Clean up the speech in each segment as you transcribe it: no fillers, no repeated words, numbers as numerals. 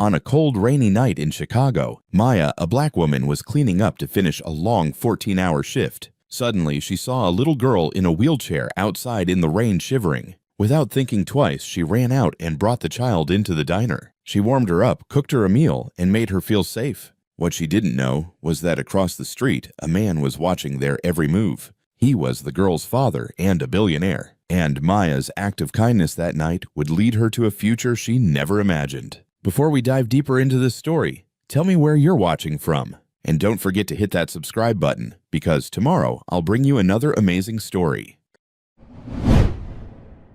On a cold, rainy night in Chicago, Maya, a black woman, was cleaning up to finish a long 14-hour shift. Suddenly, she saw a little girl in a wheelchair outside in the rain shivering. Without thinking twice, she ran out and brought the child into the diner. She warmed her up, cooked her a meal, and made her feel safe. What she didn't know was that across the street, a man was watching their every move. He was the girl's father and a billionaire, and Maya's act of kindness that night would lead her to a future she never imagined. Before we dive deeper into this story, tell me where you're watching from. And don't forget to hit that subscribe button, because tomorrow I'll bring you another amazing story.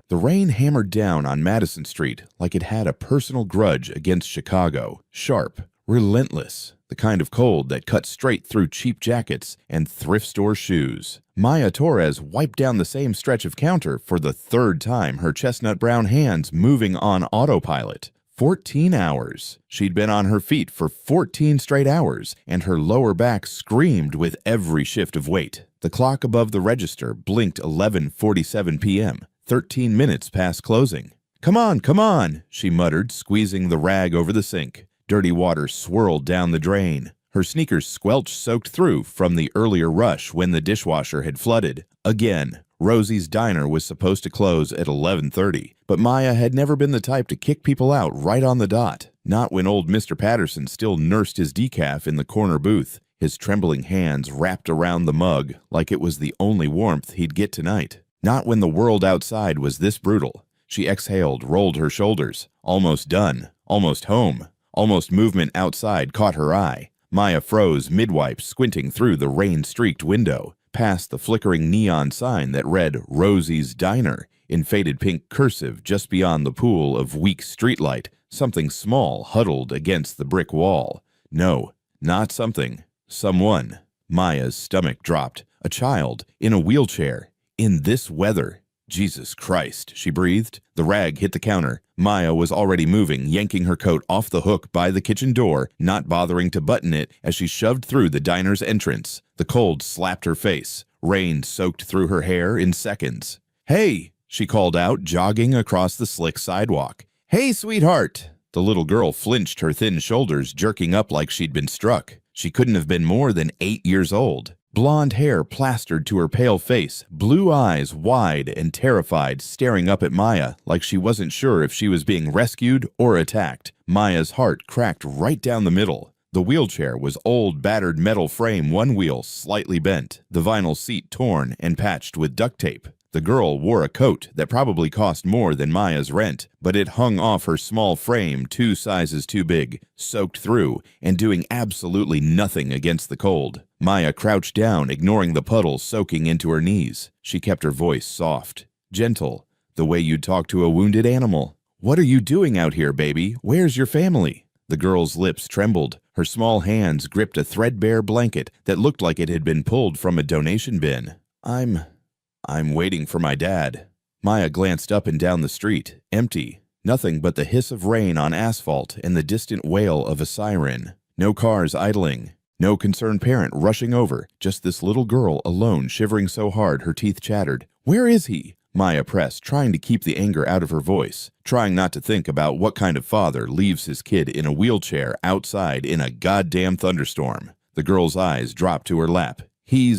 The rain hammered down on Madison Street like it had a personal grudge against Chicago. Sharp, relentless, the kind of cold that cut straight through cheap jackets and thrift store shoes. Maya Torres wiped down the same stretch of counter for the third time, her chestnut brown hands moving on autopilot. 14 hours. She'd been on her feet for 14 straight hours, and her lower back screamed with every shift of weight. The clock above the register blinked 11:47 p.m., 13 minutes past closing. Come on," she muttered, squeezing the rag over the sink. Dirty water swirled down the drain. Her sneakers squelched soaked through from the earlier rush when the dishwasher had flooded. Again, Rosie's Diner was supposed to close at 11:30, but Maya had never been the type to kick people out right on the dot. Not when old Mr. Patterson still nursed his decaf in the corner booth, his trembling hands wrapped around the mug like it was the only warmth he'd get tonight. Not when the world outside was this brutal. She exhaled, rolled her shoulders. Almost done. Almost home. Almost movement outside caught her eye. Maya froze mid-wipe, squinting through the rain-streaked window, past the flickering neon sign that read Rosie's Diner in faded pink cursive just beyond the pool of weak streetlight. Something small huddled against the brick wall. No, not something. Someone. Maya's stomach dropped. A child, in a wheelchair, in this weather. Jesus Christ, she breathed. The rag hit the counter. Maya was already moving, yanking her coat off the hook by the kitchen door, not bothering to button it as she shoved through the diner's entrance. The cold slapped her face. Rain soaked through her hair in seconds. "Hey," she called out, jogging across the slick sidewalk. "Hey, sweetheart." The little girl flinched, her thin shoulders jerking up like she'd been struck. She couldn't have been more than 8 years old. Blonde hair plastered to her pale face, blue eyes wide and terrified, staring up at Maya like she wasn't sure if she was being rescued or attacked. Maya's heart cracked right down the middle. The wheelchair was old, battered metal frame, one wheel slightly bent, the vinyl seat torn and patched with duct tape. The girl wore a coat that probably cost more than Maya's rent, but it hung off her small frame 2 sizes too big, soaked through, and doing absolutely nothing against the cold. Maya crouched down, ignoring the puddle soaking into her knees. She kept her voice soft, gentle, the way you'd talk to a wounded animal. "What are you doing out here, baby? Where's your family?" The girl's lips trembled. Her small hands gripped a threadbare blanket that looked like it had been pulled from a donation bin. I'm waiting for my dad." Maya glanced up and down the street. Empty. Nothing but the hiss of rain on asphalt and the distant wail of a siren. No cars idling. No concerned parent rushing over. Just this little girl alone, shivering so hard her teeth chattered. "Where is he?" Maya pressed, trying to keep the anger out of her voice, trying not to think about what kind of father leaves his kid in a wheelchair outside in a goddamn thunderstorm. The girl's eyes dropped to her lap. He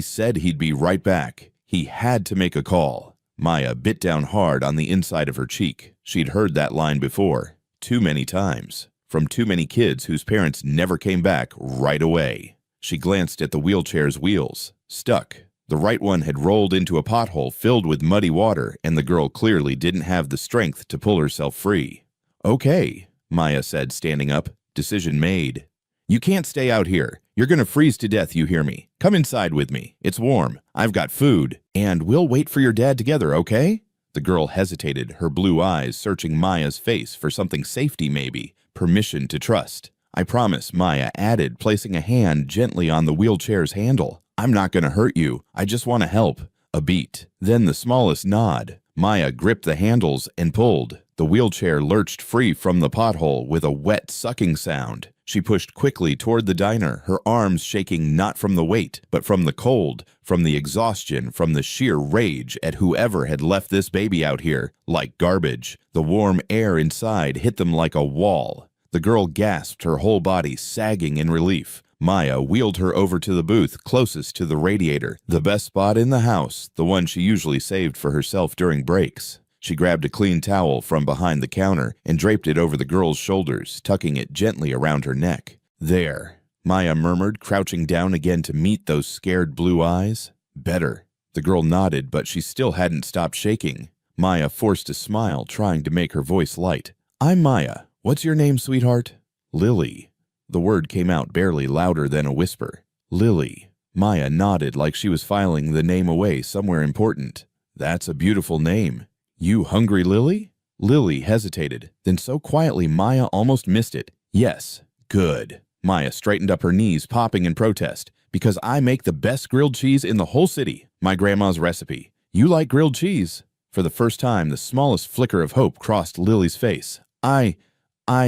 said he'd be right back. He had to make a call. Maya bit down hard on the inside of her cheek. She'd heard that line before. Too many times. From too many kids whose parents never came back right away. She glanced at the wheelchair's wheels. Stuck. The right one had rolled into a pothole filled with muddy water, and the girl clearly didn't have the strength to pull herself free. "Okay," Maya said, standing up. Decision made. "You can't stay out here. You're gonna freeze to death, you hear me? Come inside with me. It's warm. I've got food. And we'll wait for your dad together, okay?" The girl hesitated, her blue eyes searching Maya's face for something safety maybe, permission to trust. "I promise," Maya added, placing a hand gently on the wheelchair's handle. "I'm not gonna hurt you. I just want to help." A beat. Then the smallest nod. Maya gripped the handles and pulled. The wheelchair lurched free from the pothole with a wet sucking sound. She pushed quickly toward the diner, her arms shaking not from the weight, but from the cold, from the exhaustion, from the sheer rage at whoever had left this baby out here like garbage. The warm air inside hit them like a wall. The girl gasped, her whole body sagging in relief. Maya wheeled her over to the booth closest to the radiator, the best spot in the house, the one she usually saved for herself during breaks. She grabbed a clean towel from behind the counter and draped it over the girl's shoulders, tucking it gently around her neck. "There," Maya murmured, crouching down again to meet those scared blue eyes. "Better." The girl nodded, but she still hadn't stopped shaking. Maya forced a smile, trying to make her voice light. "I'm Maya. What's your name, sweetheart?" "Lily." The word came out barely louder than a whisper. "Lily." Maya nodded like she was filing the name away somewhere important. "That's a beautiful name. You hungry, Lily?" Lily hesitated. Then so quietly Maya almost missed it. "Yes." "Good." Maya straightened up her knees, popping in protest. "Because I make the best grilled cheese in the whole city. My grandma's recipe. You like grilled cheese?" For the first time, the smallest flicker of hope crossed Lily's face. I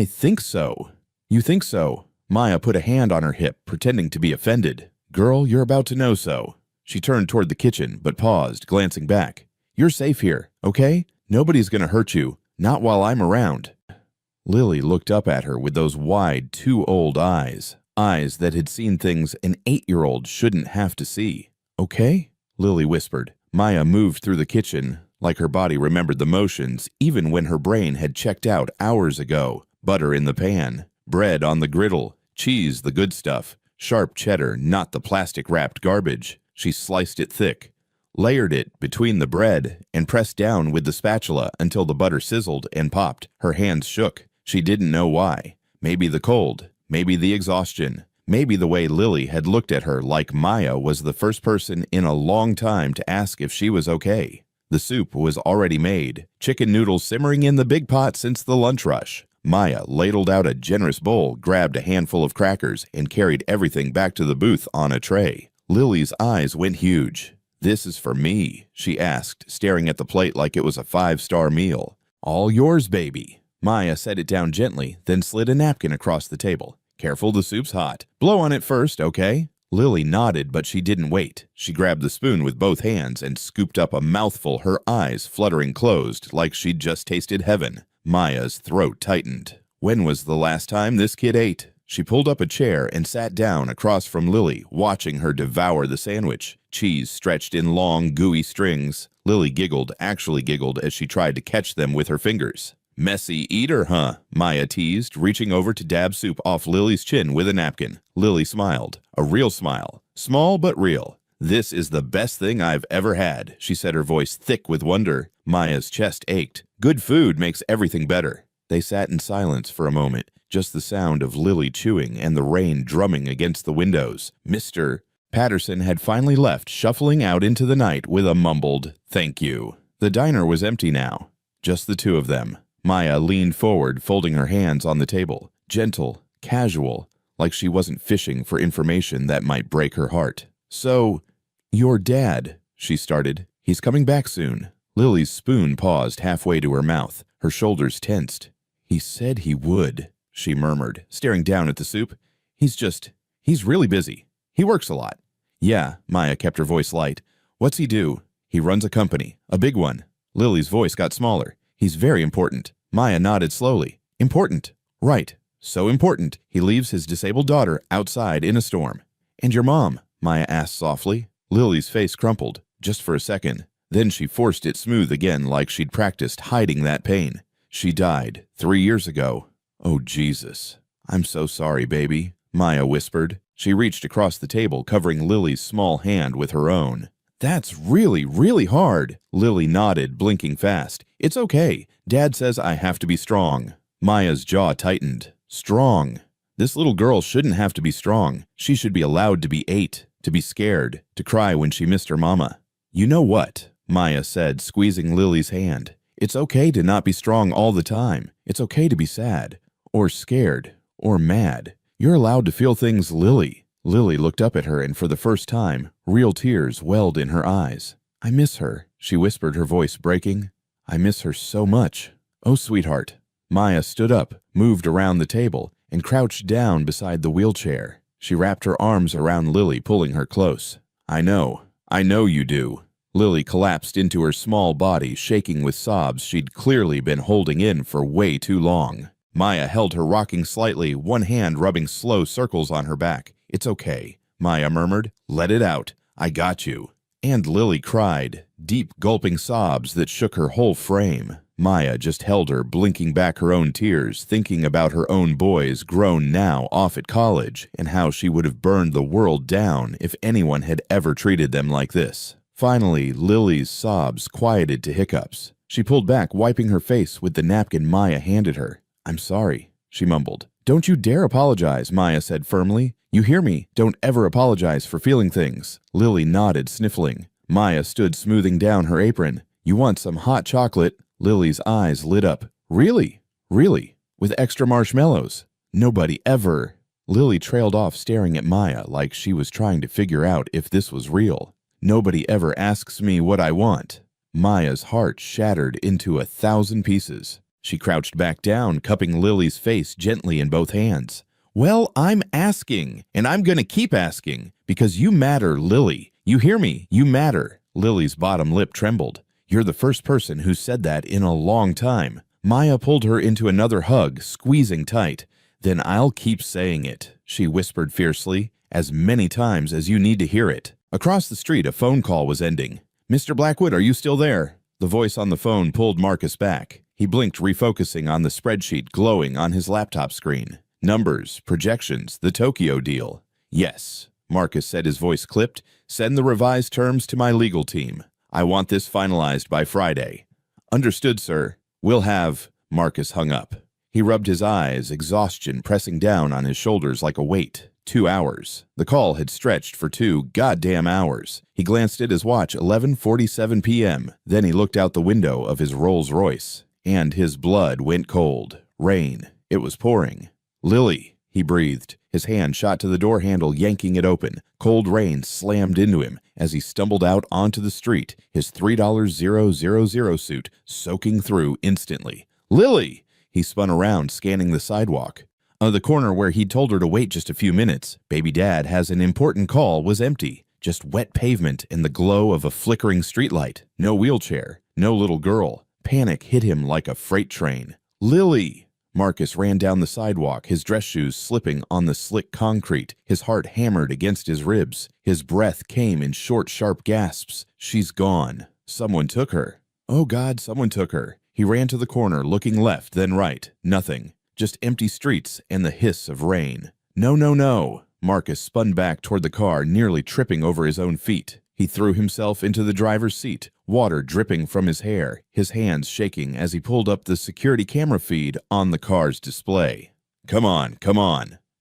think so." "You think so?" Maya put a hand on her hip, pretending to be offended. "Girl, you're about to know so." She turned toward the kitchen, but paused, glancing back. "You're safe here, okay? Nobody's gonna hurt you. Not while I'm around." Lily looked up at her with those wide, too old eyes. Eyes that had seen things an 8-year-old shouldn't have to see. "Okay?" Lily whispered. Maya moved through the kitchen, like her body remembered the motions, even when her brain had checked out hours ago. Butter in the pan, bread on the griddle, cheese the good stuff, sharp cheddar, not the plastic-wrapped garbage. She sliced it thick, layered it between the bread, and pressed down with the spatula until the butter sizzled and popped. Her hands shook. She didn't know why. Maybe the cold, maybe the exhaustion, maybe the way Lily had looked at her like Maya was the first person in a long time to ask if she was okay. The soup was already made, chicken noodles simmering in the big pot since the lunch rush. Maya ladled out a generous bowl, grabbed a handful of crackers, and carried everything back to the booth on a tray. Lily's eyes went huge. "This is for me?" she asked, staring at the plate like it was a 5-star meal. "All yours, baby." Maya set it down gently, then slid a napkin across the table. "Careful, the soup's hot. Blow on it first, okay?" Lily nodded, but she didn't wait. She grabbed the spoon with both hands and scooped up a mouthful, her eyes fluttering closed like she'd just tasted heaven. Maya's throat tightened. When was the last time this kid ate? She pulled up a chair and sat down across from Lily, watching her devour the sandwich. Cheese stretched in long, gooey strings. Lily giggled, actually giggled, as she tried to catch them with her fingers. "Messy eater, huh?" Maya teased, reaching over to dab soup off Lily's chin with a napkin. Lily smiled. A real smile. Small but real. "This is the best thing I've ever had," she said, her voice thick with wonder. Maya's chest ached. "Good food makes everything better." They sat in silence for a moment, just the sound of Lily chewing and the rain drumming against the windows. Mr. Patterson had finally left, shuffling out into the night with a mumbled, "Thank you." The diner was empty now. Just the two of them. Maya leaned forward, folding her hands on the table. Gentle, casual, like she wasn't fishing for information that might break her heart. "So, your dad," she started. "He's coming back soon." Lily's spoon paused halfway to her mouth. Her shoulders tensed. "He said he would," she murmured, staring down at the soup. He's really busy. He works a lot." "Yeah," Maya kept her voice light. "What's he do?" "He runs a company. A big one." Lily's voice got smaller. "He's very important." Maya nodded slowly. "Important. Right. So important, he leaves his disabled daughter outside in a storm." "And your mom?" Maya asked softly. Lily's face crumpled, just for a second. Then she forced it smooth again like she'd practiced hiding that pain. "She died 3 years ago." "Oh, Jesus. I'm so sorry, baby," Maya whispered. She reached across the table, covering Lily's small hand with her own. "That's really, really hard." Lily nodded, blinking fast. "It's okay. Dad says I have to be strong." Maya's jaw tightened. Strong. This little girl shouldn't have to be strong. She should be allowed to be 8, to be scared, to cry when she missed her mama. "You know what?" Maya said, squeezing Lily's hand. "It's okay to not be strong all the time. It's okay to be sad, or scared, or mad. You're allowed to feel things, Lily." Lily looked up at her, and for the first time, real tears welled in her eyes. "I miss her," she whispered, her voice breaking. "I miss her so much." "Oh, sweetheart." Maya stood up, moved around the table, and crouched down beside the wheelchair. She wrapped her arms around Lily, pulling her close. I know you do." Lily collapsed into her small body, shaking with sobs she'd clearly been holding in for way too long. Maya held her rocking slightly, one hand rubbing slow circles on her back. "It's okay," Maya murmured. "Let it out. I got you." And Lily cried, deep gulping sobs that shook her whole frame. Maya just held her, blinking back her own tears, thinking about her own boys, grown now, off at college, and how she would have burned the world down if anyone had ever treated them like this. Finally, Lily's sobs quieted to hiccups. She pulled back, wiping her face with the napkin Maya handed her. "I'm sorry," she mumbled. "Don't you dare apologize," Maya said firmly. "You hear me? Don't ever apologize for feeling things." Lily nodded, sniffling. Maya stood smoothing down her apron. "You want some hot chocolate?" Lily's eyes lit up. "Really? Really? With extra marshmallows? Nobody ever." Lily trailed off, staring at Maya like she was trying to figure out if this was real. "Nobody ever asks me what I want." Maya's heart shattered into 1,000 pieces. She crouched back down, cupping Lily's face gently in both hands. "Well, I'm asking, and I'm going to keep asking, because you matter, Lily. You hear me? You matter." Lily's bottom lip trembled. "You're the first person who said that in a long time." Maya pulled her into another hug, squeezing tight. "Then I'll keep saying it," she whispered fiercely, "as many times as you need to hear it." Across the street, a phone call was ending. "Mr. Blackwood, are you still there?" The voice on the phone pulled Marcus back. He blinked, refocusing on the spreadsheet glowing on his laptop screen. Numbers, projections, the Tokyo deal. "Yes," Marcus said, his voice clipped. "Send the revised terms to my legal team. I want this finalized by Friday." "Understood, sir. We'll have—" Marcus hung up. He rubbed his eyes, exhaustion pressing down on his shoulders like a weight. 2 hours. The call had stretched for 2 goddamn hours. He glanced at his watch, 11:47 p.m. Then he looked out the window of his Rolls-Royce. And his blood went cold. Rain. It was pouring. "Lily," he breathed. His hand shot to the door handle, yanking it open. Cold rain slammed into him as he stumbled out onto the street, his $3,000 suit soaking through instantly. "Lily!" He spun around, scanning the sidewalk. The corner where he'd told her to wait just a few minutes, "Baby Dad has an important call," was empty. Just wet pavement and the glow of a flickering streetlight. No wheelchair. No little girl. Panic hit him like a freight train. "Lily!" Marcus ran down the sidewalk, his dress shoes slipping on the slick concrete, his heart hammered against his ribs. His breath came in short, sharp gasps. "She's gone. Someone took her. Oh God, someone took her." He ran to the corner, looking left, then right. Nothing. Just empty streets and the hiss of rain. "No, no, no." Marcus spun back toward the car, nearly tripping over his own feet. He threw himself into the driver's seat, water dripping from his hair, his hands shaking as he pulled up the security camera feed on the car's display. Come on.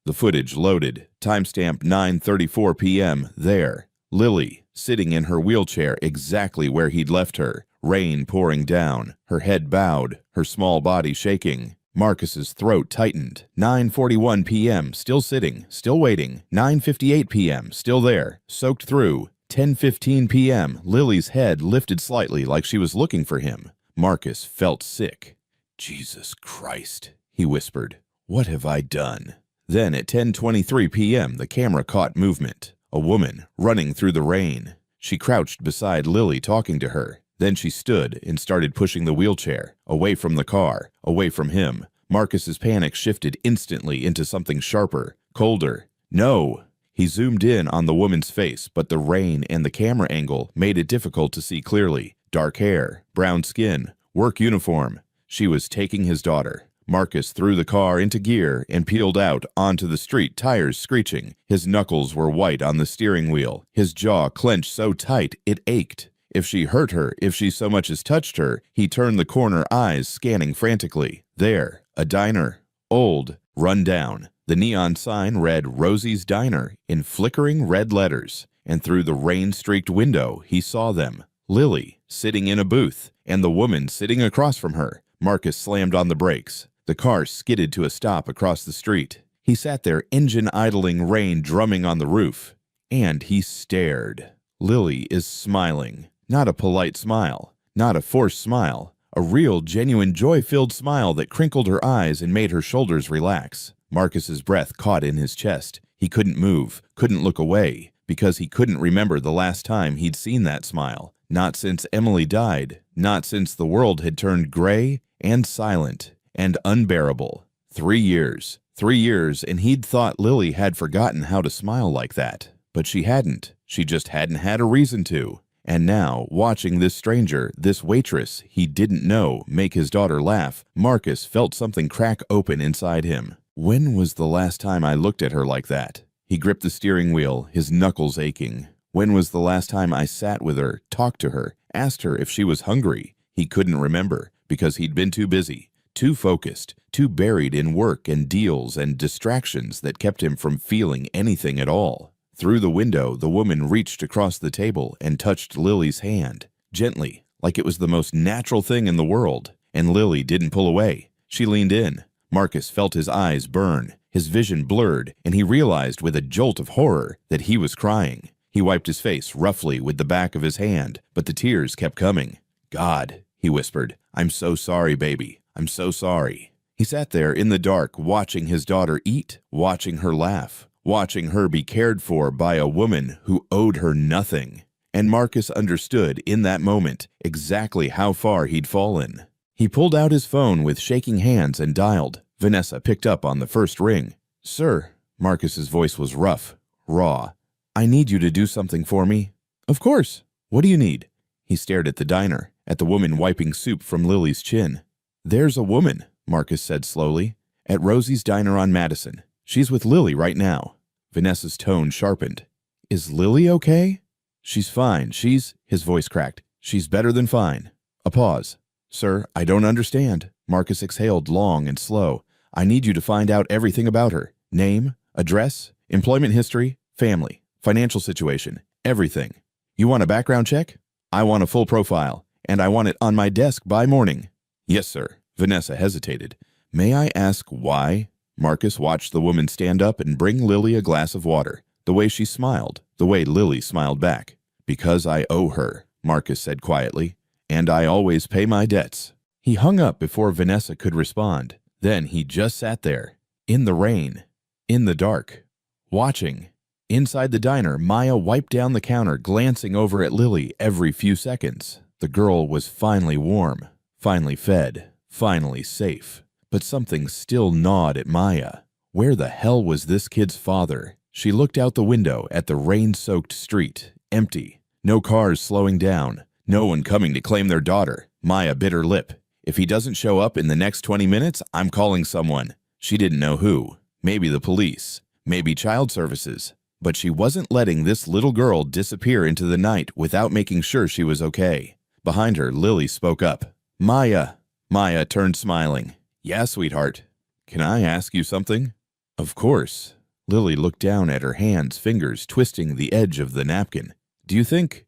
The footage loaded. Timestamp 9:34 p.m. There. Lily, sitting in her wheelchair exactly where he'd left her. Rain pouring down, her head bowed, her small body shaking. Marcus's throat tightened. 9:41 p.m., still sitting, still waiting. 9:58 p.m., still there, soaked through. 10:15 p.m., Lily's head lifted slightly like she was looking for him. Marcus felt sick. "Jesus Christ," he whispered. "What have I done?" Then at 10:23 p.m., the camera caught movement. A woman running through the rain. She crouched beside Lily, talking to her. Then she stood and started pushing the wheelchair, away from the car, away from him. Marcus's panic shifted instantly into something sharper, colder. "No!" He zoomed in on the woman's face, but the rain and the camera angle made it difficult to see clearly. Dark hair, brown skin, work uniform. She was taking his daughter. Marcus threw the car into gear and peeled out onto the street, tires screeching. His knuckles were white on the steering wheel. His jaw clenched so tight it ached. If she hurt her, if she so much as touched her, he turned the corner, eyes scanning frantically. There, a diner. Old, run down. The neon sign read Rosie's Diner in flickering red letters, and through the rain-streaked window he saw them. Lily, sitting in a booth, and the woman sitting across from her. Marcus slammed on the brakes. The car skidded to a stop across the street. He sat there, engine idling, rain drumming on the roof. And he stared. Lily is smiling. Not a polite smile, not a forced smile, a real, genuine, joy-filled smile that crinkled her eyes and made her shoulders relax. Marcus's breath caught in his chest. He couldn't move, couldn't look away, because he couldn't remember the last time he'd seen that smile. Not since Emily died, not since the world had turned gray and silent and unbearable. 3 years. 3 years, and he'd thought Lily had forgotten how to smile like that. But she hadn't. She just hadn't had a reason to. And now, watching this stranger, this waitress he didn't know, make his daughter laugh, Marcus felt something crack open inside him. When was the last time I looked at her like that? He gripped the steering wheel, his knuckles aching. When was the last time I sat with her, talked to her, asked her if she was hungry? He couldn't remember, because he'd been too busy, too focused, too buried in work and deals and distractions that kept him from feeling anything at all. Through the window, the woman reached across the table and touched Lily's hand, gently, like it was the most natural thing in the world. And Lily didn't pull away. She leaned in. Marcus felt his eyes burn, his vision blurred, and he realized with a jolt of horror that he was crying. He wiped his face roughly with the back of his hand, but the tears kept coming. "God," he whispered, "I'm so sorry, baby. I'm so sorry." He sat there in the dark, watching his daughter eat, watching her laugh, watching her be cared for by a woman who owed her nothing. And Marcus understood in that moment exactly how far he'd fallen. He pulled out his phone with shaking hands and dialed. Vanessa picked up on the first ring. "Sir," Marcus's voice was rough, raw. "I need you to do something for me." "Of course. What do you need?" He stared at the diner, at the woman wiping soup from Lily's chin. "There's a woman," Marcus said slowly, "at Rosie's diner on Madison. She's with Lily right now." Vanessa's tone sharpened. "Is Lily okay?" "She's fine. His voice cracked. "She's better than fine." A pause. "Sir, I don't understand." Marcus exhaled long and slow. "I need you to find out everything about her. Name, address, employment history, family, financial situation, everything. You want a background check? I want a full profile, and I want it on my desk by morning." "Yes, sir." Vanessa hesitated. "May I ask why?" Marcus watched the woman stand up and bring Lily a glass of water. The way she smiled, the way Lily smiled back. "Because I owe her," Marcus said quietly, "and I always pay my debts." He hung up before Vanessa could respond. Then he just sat there, in the rain, in the dark, watching. Inside the diner, Maya wiped down the counter, glancing over at Lily every few seconds. The girl was finally warm, finally fed, finally safe. But something still gnawed at Maya. Where the hell was this kid's father? She looked out the window at the rain-soaked street, empty. No cars slowing down. No one coming to claim their daughter. Maya bit her lip. "If he doesn't show up in the next 20 minutes, I'm calling someone." She didn't know who. Maybe the police. Maybe child services. But she wasn't letting this little girl disappear into the night without making sure she was okay. Behind her, Lily spoke up. "Maya." Maya turned smiling. "Yeah, sweetheart. Can I ask you something?" "Of course." Lily looked down at her hands, fingers twisting the edge of the napkin. Do you think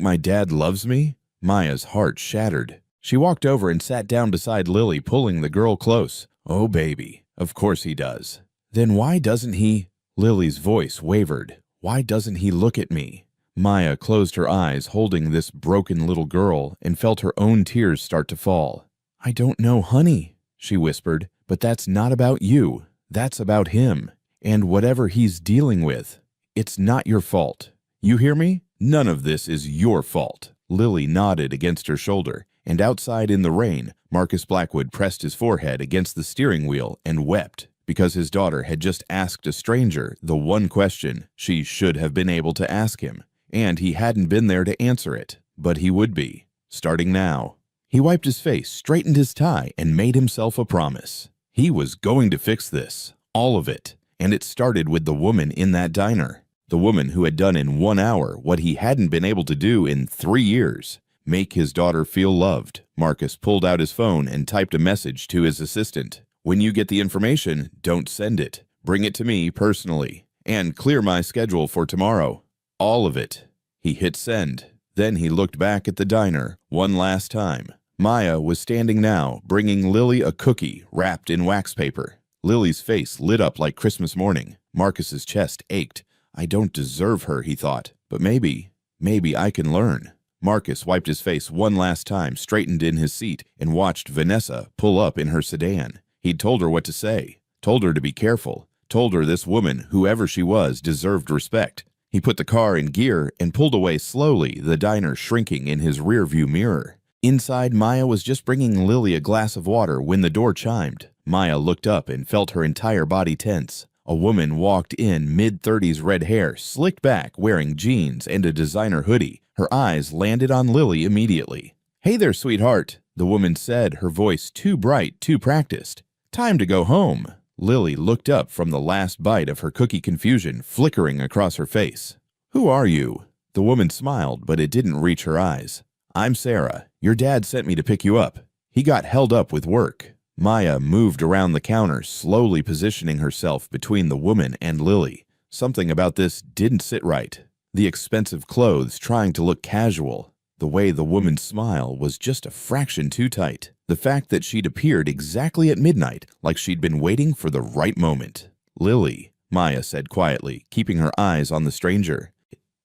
my dad loves me?" Maya's heart shattered. She walked over and sat down beside Lily, pulling the girl close. "Oh, baby, of course he does." "Then why doesn't he?" Lily's voice wavered. "Why doesn't he look at me?" Maya closed her eyes, holding this broken little girl, and felt her own tears start to fall. "I don't know, honey," she whispered, "but that's not about you. That's about him. And whatever he's dealing with, it's not your fault. You hear me? None of this is your fault." Lily nodded against her shoulder, and outside in the rain, Marcus Blackwood pressed his forehead against the steering wheel and wept, because his daughter had just asked a stranger the one question she should have been able to ask him, and he hadn't been there to answer it, but he would be, starting now. He wiped his face, straightened his tie, and made himself a promise. He was going to fix this, all of it, and it started with the woman in that diner. The woman who had done in 1 hour what he hadn't been able to do in 3 years. Make his daughter feel loved. Marcus pulled out his phone and typed a message to his assistant. "When you get the information, don't send it. Bring it to me personally. And clear my schedule for tomorrow. All of it." He hit send. Then he looked back at the diner one last time. Maya was standing now, bringing Lily a cookie wrapped in wax paper. Lily's face lit up like Christmas morning. Marcus's chest ached. "I don't deserve her," he thought, "but maybe I can learn." Marcus wiped his face one last time, straightened in his seat, and watched Vanessa pull up in her sedan. He'd told her what to say, told her to be careful, told her this woman, whoever she was, deserved respect. He put the car in gear and pulled away slowly, the diner shrinking in his rearview mirror. Inside, Maya was just bringing Lily a glass of water when the door chimed. Maya looked up and felt her entire body tense. A woman walked in, mid-30s, red hair, slicked back, wearing jeans and a designer hoodie. Her eyes landed on Lily immediately. "Hey there, sweetheart," the woman said, her voice too bright, too practiced. "Time to go home." Lily looked up from the last bite of her cookie, confusion flickering across her face. "Who are you?" The woman smiled, but it didn't reach her eyes. "I'm Sarah. Your dad sent me to pick you up. He got held up with work." Maya moved around the counter, slowly positioning herself between the woman and Lily. Something about this didn't sit right. The expensive clothes trying to look casual. The way the woman's smile was just a fraction too tight. The fact that she'd appeared exactly at midnight, like she'd been waiting for the right moment. "Lily," Maya said quietly, keeping her eyes on the stranger.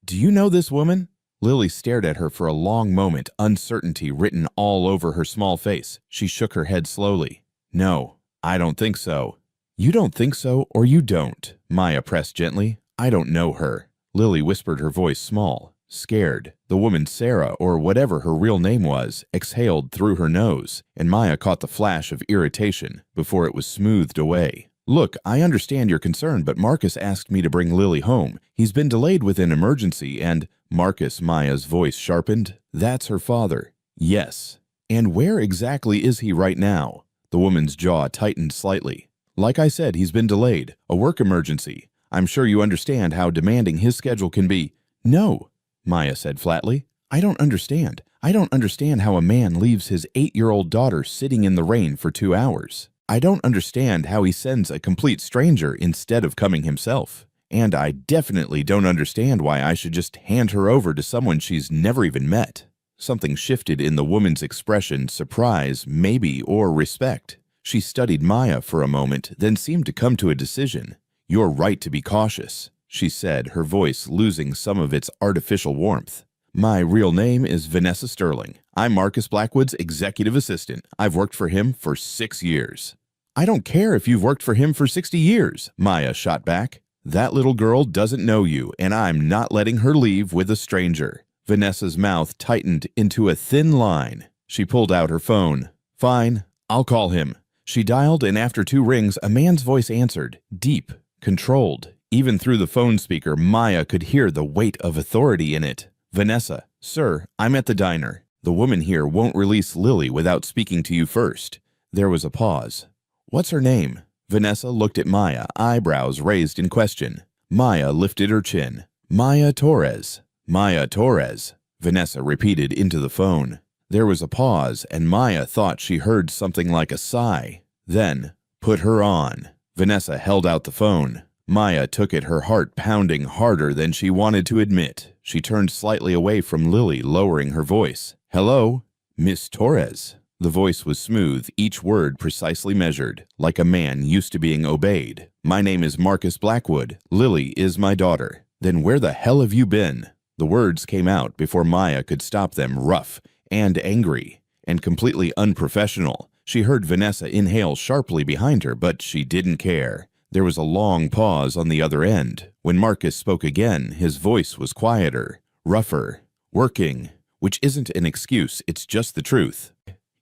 "Do you know this woman?" Lily stared at her for a long moment, uncertainty written all over her small face. She shook her head slowly. "No, I don't think so." "You don't think so, or you don't," Maya pressed gently. "I don't know her." Lily whispered, her voice small, scared. The woman, Sarah, or whatever her real name was, exhaled through her nose, and Maya caught the flash of irritation before it was smoothed away. "Look, I understand your concern, but Marcus asked me to bring Lily home. He's been delayed with an emergency and—" "Marcus," Maya's voice sharpened. "That's her father." "Yes." "And where exactly is he right now?" The woman's jaw tightened slightly. "Like I said, he's been delayed. A work emergency. I'm sure you understand how demanding his schedule can be." "No," Maya said flatly. "I don't understand. I don't understand how a man leaves his 8-year-old daughter sitting in the rain for 2 hours. I don't understand how he sends a complete stranger instead of coming himself. And I definitely don't understand why I should just hand her over to someone she's never even met." Something shifted in the woman's expression, surprise, maybe, or respect. She studied Maya for a moment, then seemed to come to a decision. "You're right to be cautious," she said, her voice losing some of its artificial warmth. "My real name is Vanessa Sterling. I'm Marcus Blackwood's executive assistant. I've worked for him for 6 years. "I don't care if you've worked for him for 60 years, Maya shot back. "That little girl doesn't know you, and I'm not letting her leave with a stranger." Vanessa's mouth tightened into a thin line. She pulled out her phone. "Fine, I'll call him." She dialed, and after 2 rings, a man's voice answered, deep, controlled. Even through the phone speaker, Maya could hear the weight of authority in it. "Vanessa, sir, I'm at the diner. The woman here won't release Lily without speaking to you first." There was a pause. "What's her name?" Vanessa looked at Maya, eyebrows raised in question. Maya lifted her chin. "Maya Torres." "Maya Torres," Vanessa repeated into the phone. There was a pause, and Maya thought she heard something like a sigh. Then, "Put her on." Vanessa held out the phone. Maya took it, her heart pounding harder than she wanted to admit. She turned slightly away from Lily, lowering her voice. "Hello? Miss Torres." The voice was smooth, each word precisely measured, like a man used to being obeyed. "My name is Marcus Blackwood. Lily is my daughter." "Then where the hell have you been?" The words came out before Maya could stop them, rough and angry and completely unprofessional. She heard Vanessa inhale sharply behind her, but she didn't care. There was a long pause on the other end. When Marcus spoke again, his voice was quieter, rougher. "Working, which isn't an excuse, it's just the truth."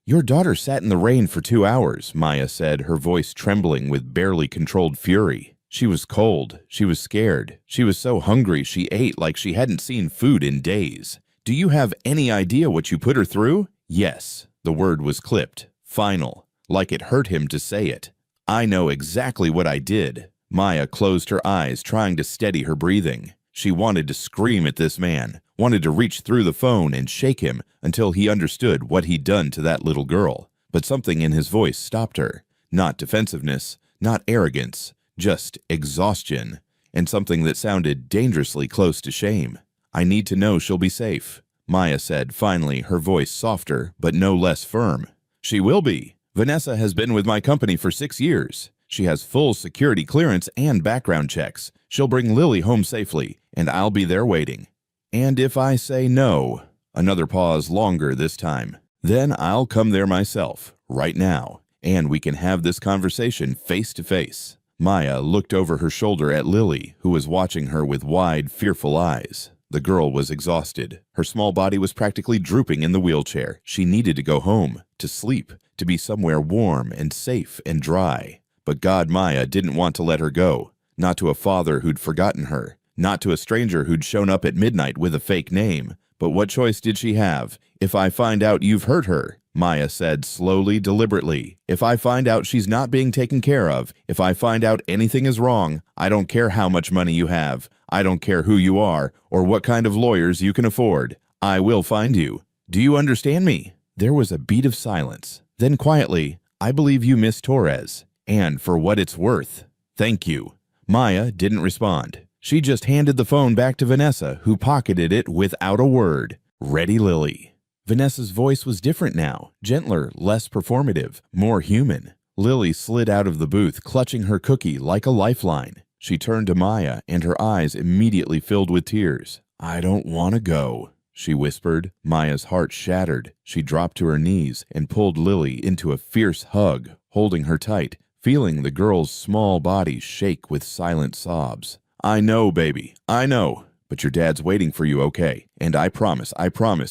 "Your daughter sat in the rain for 2 hours, Maya said, her voice trembling with barely controlled fury. "She was cold. She was scared. She was so hungry she ate like she hadn't seen food in days. Do you have any idea what you put her through?" "Yes." The word was clipped, final, like it hurt him to say it. "I know exactly what I did." Maya closed her eyes, trying to steady her breathing. She wanted to scream at this man, wanted to reach through the phone and shake him until he understood what he'd done to that little girl. But something in his voice stopped her. Not defensiveness, not arrogance, just exhaustion, and something that sounded dangerously close to shame. "I need to know she'll be safe," Maya said finally, her voice softer but no less firm. "She will be. Vanessa has been with my company for 6 years. She has full security clearance and background checks. She'll bring Lily home safely, and I'll be there waiting. And if I say no," another pause, longer this time, "then I'll come there myself, right now, and we can have this conversation face to face." Maya looked over her shoulder at Lily, who was watching her with wide, fearful eyes. The girl was exhausted. Her small body was practically drooping in the wheelchair. She needed to go home, to sleep, to be somewhere warm and safe and dry. But God Maya didn't want to let her go. Not to a father who'd forgotten her. Not to a stranger who'd shown up at midnight with a fake name. But what choice did she have? If I find out you've hurt her, Maya said slowly, deliberately. If I find out she's not being taken care of, if I find out anything is wrong, I don't care how much money you have. I don't care who you are or what kind of lawyers you can afford. I will find you. Do you understand me? There was a beat of silence. Then quietly, I believe you, Miss Torres. And for what it's worth. Thank you. Maya didn't respond. She just handed the phone back to Vanessa, who pocketed it without a word. Ready, Lily. Vanessa's voice was different now, gentler, less performative, more human. Lily slid out of the booth, clutching her cookie like a lifeline. She turned to Maya, and her eyes immediately filled with tears. I don't want to go, she whispered. Maya's heart shattered. She dropped to her knees and pulled Lily into a fierce hug, holding her tight, feeling the girl's small body shake with silent sobs. I know, baby, I know. But your dad's waiting for you, okay? And I promise,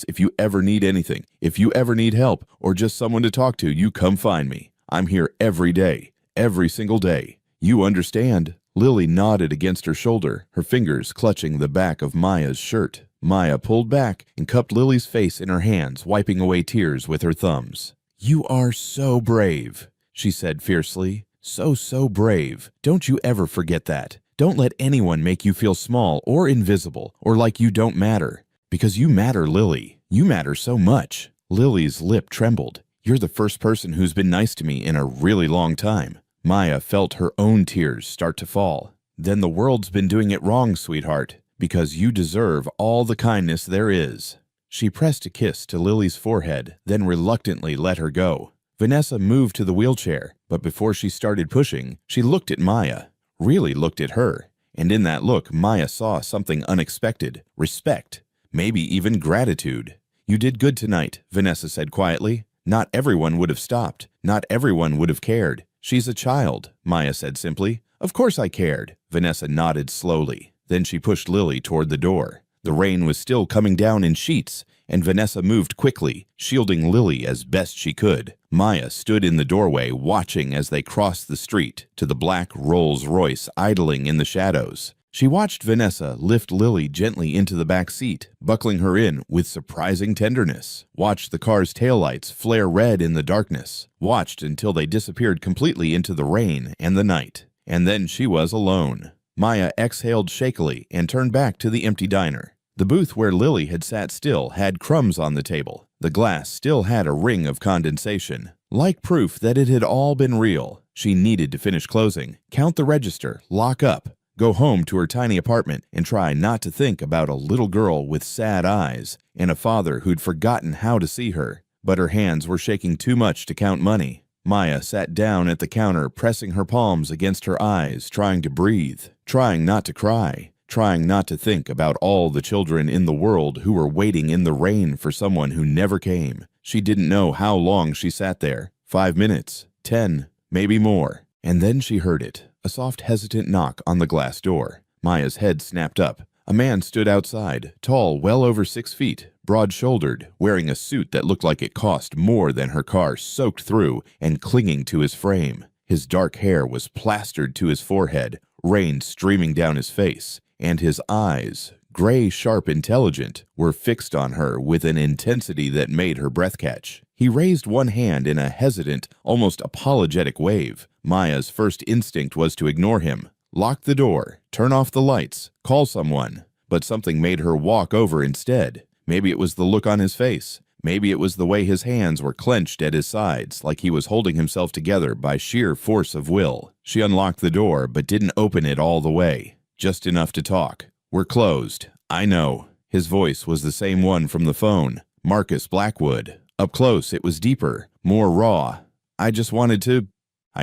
if you ever need anything, if you ever need help or just someone to talk to, you come find me. I'm here every day, every single day. You understand? Lily nodded against her shoulder, her fingers clutching the back of Maya's shirt. Maya pulled back and cupped Lily's face in her hands, wiping away tears with her thumbs. You are so brave, she said fiercely. So brave. Don't you ever forget that. Don't let anyone make you feel small or invisible or like you don't matter. Because you matter, Lily. You matter so much. Lily's lip trembled. You're the first person who's been nice to me in a really long time. Maya felt her own tears start to fall. Then the world's been doing it wrong, sweetheart, because you deserve all the kindness there is. She pressed a kiss to Lily's forehead, then reluctantly let her go. Vanessa moved to the wheelchair, but before she started pushing, she looked at Maya. Really looked at her, and in that look Maya saw something unexpected, respect, maybe even gratitude. You did good tonight, Vanessa said quietly. Not everyone would have stopped, not everyone would have cared. She's a child, Maya said simply. Of course I cared. Vanessa nodded slowly. Then she pushed Lily toward the door. The rain was still coming down in sheets, and Vanessa moved quickly, shielding Lily as best she could. Maya stood in the doorway, watching as they crossed the street to the black Rolls-Royce idling in the shadows. She watched Vanessa lift Lily gently into the back seat, buckling her in with surprising tenderness. Watched the car's taillights flare red in the darkness. Watched until they disappeared completely into the rain and the night. And then she was alone. Maya exhaled shakily and turned back to the empty diner. The booth where Lily had sat still had crumbs on the table. The glass still had a ring of condensation. Like proof that it had all been real, she needed to finish closing, count the register, lock up, go home to her tiny apartment, and try not to think about a little girl with sad eyes and a father who'd forgotten how to see her. But her hands were shaking too much to count money. Maya sat down at the counter, pressing her palms against her eyes, trying to breathe, trying not to cry. Trying not to think about all the children in the world who were waiting in the rain for someone who never came. She didn't know how long she sat there. 5 minutes, 10, maybe more. And then she heard it, a soft, hesitant knock on the glass door. Maya's head snapped up. A man stood outside, tall, well over 6 feet, broad-shouldered, wearing a suit that looked like it cost more than her car, soaked through and clinging to his frame. His dark hair was plastered to his forehead, rain streaming down his face. And his eyes, gray, sharp, intelligent, were fixed on her with an intensity that made her breath catch. He raised one hand in a hesitant, almost apologetic wave. Maya's first instinct was to ignore him, lock the door, turn off the lights, call someone. But something made her walk over instead. Maybe it was the look on his face. Maybe it was the way his hands were clenched at his sides, like he was holding himself together by sheer force of will. She unlocked the door, but didn't open it all the way. Just enough to talk. We're closed. I know. His voice was the same one from the phone. Marcus Blackwood. Up close, it was deeper, more raw. I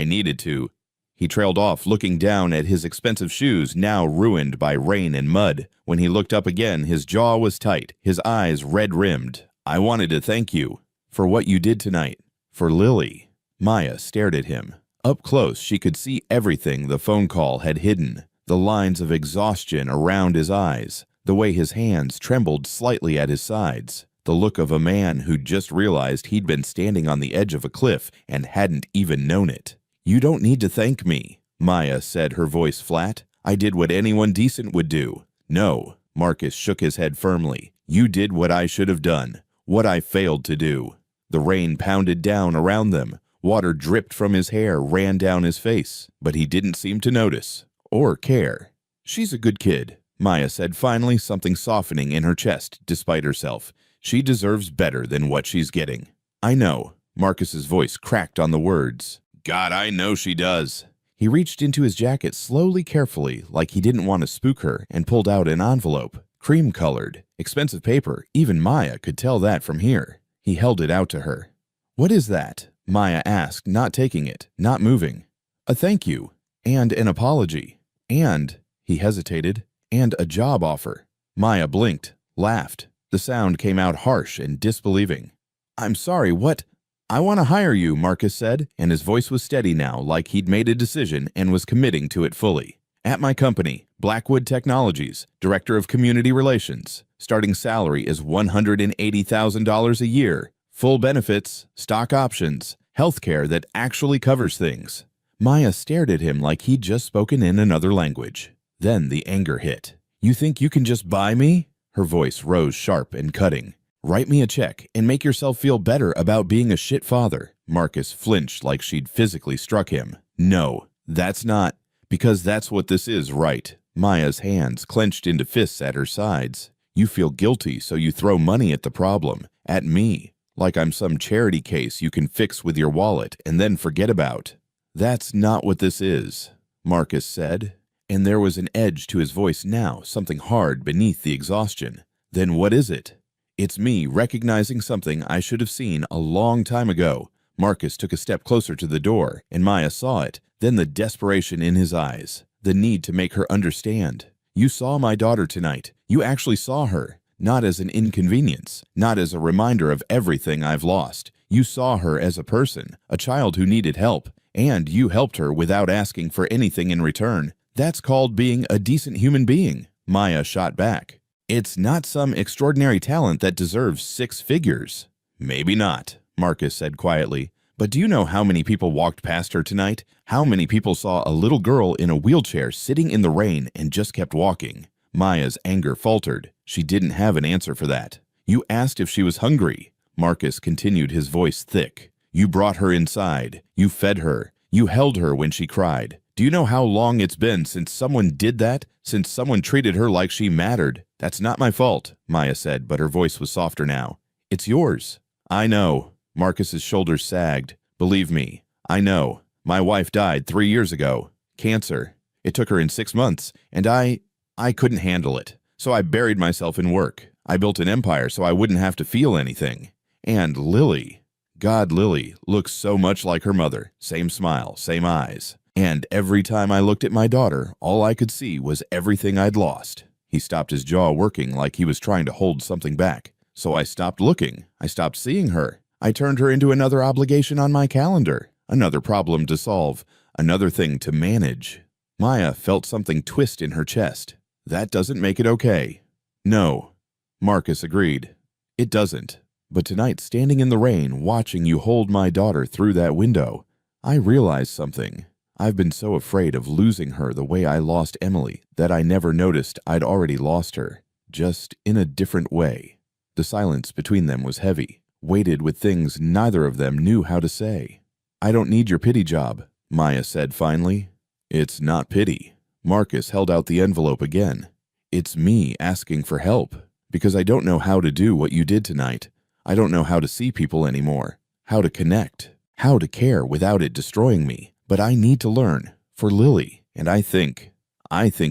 needed to. He trailed off, looking down at his expensive shoes, now ruined by rain and mud. When he looked up again, his jaw was tight, his eyes red-rimmed. I wanted to thank you for what you did tonight. For Lily. Maya stared at him. Up close, she could see everything the phone call had hidden. The lines of exhaustion around his eyes, the way his hands trembled slightly at his sides, the look of a man who'd just realized he'd been standing on the edge of a cliff and hadn't even known it. "You don't need to thank me," Maya said, her voice flat. "I did what anyone decent would do." "No," Marcus shook his head firmly. "You did what I should have done, what I failed to do." The rain pounded down around them. Water dripped from his hair, ran down his face, but he didn't seem to notice or care. "She's a good kid," Maya said finally, something softening in her chest despite herself. "She deserves better than what she's getting." "I know." Marcus's voice cracked on the words. "God, I know she does." He reached into his jacket slowly, carefully, like he didn't want to spook her, and pulled out an envelope. Cream-colored, expensive paper. Even Maya could tell that from here. He held it out to her. "What is that?" Maya asked, not taking it, not moving. "A thank you, and an apology, and," he hesitated, "and a job offer." Maya blinked, laughed. The sound came out harsh and disbelieving. "I'm sorry, what?" "I want to hire you," Marcus said, and his voice was steady now, like he'd made a decision and was committing to it fully. "At my company, Blackwood Technologies, Director of Community Relations. Starting salary is $180,000 a year. Full benefits, stock options, healthcare that actually covers things." Maya stared at him like he'd just spoken in another language. Then the anger hit. "You think you can just buy me?" Her voice rose sharp and cutting. "Write me a check and make yourself feel better about being a shit father." Marcus flinched like she'd physically struck him. "No, that's not, because that's what this is, right?" Maya's hands clenched into fists at her sides. "You feel guilty, so you throw money at the problem, at me. Like I'm some charity case you can fix with your wallet and then forget about." "That's not what this is," Marcus said, and there was an edge to his voice now, something hard beneath the exhaustion. "Then what is it?" "It's me recognizing something I should have seen a long time ago." Marcus took a step closer to the door, and Maya saw it, then the desperation in his eyes, the need to make her understand. "You saw my daughter tonight. You actually saw her. Not as an inconvenience, not as a reminder of everything I've lost. You saw her as a person, a child who needed help, and you helped her without asking for anything in return. That's called being a decent human being." Maya shot back. "It's not some extraordinary talent that deserves 6 figures." "Maybe not," Marcus said quietly. "But do you know how many people walked past her tonight? How many people saw a little girl in a wheelchair sitting in the rain and just kept walking?" Maya's anger faltered. She didn't have an answer for that. "You asked if she was hungry." Marcus continued, his voice thick. "You brought her inside. You fed her. You held her when she cried. Do you know how long it's been since someone did that? Since someone treated her like she mattered? That's not my fault," Maya said, but her voice was softer now. "It's yours." "I know." Marcus's shoulders sagged. "Believe me, I know. My wife died 3 years ago. Cancer. It took her in 6 months, and I couldn't handle it. So I buried myself in work. I built an empire so I wouldn't have to feel anything. And Lily, God, Lily looks so much like her mother. Same smile, same eyes. And every time I looked at my daughter, all I could see was everything I'd lost." He stopped, his jaw working like he was trying to hold something back. "So I stopped looking. I stopped seeing her. I turned her into another obligation on my calendar, another problem to solve, another thing to manage." Maya felt something twist in her chest. "That doesn't make it okay." "No," Marcus agreed. "It doesn't. But tonight, standing in the rain, watching you hold my daughter through that window, I realized something. I've been so afraid of losing her the way I lost Emily that I never noticed I'd already lost her, just in a different way." The silence between them was heavy, weighted with things neither of them knew how to say. "I don't need your pity job," Maya said finally. "It's not pity." Marcus held out the envelope again. "It's me asking for help, because I don't know how to do what you did tonight. I don't know how to see people anymore, how to connect, how to care without it destroying me. But I need to learn, for Lily, and I think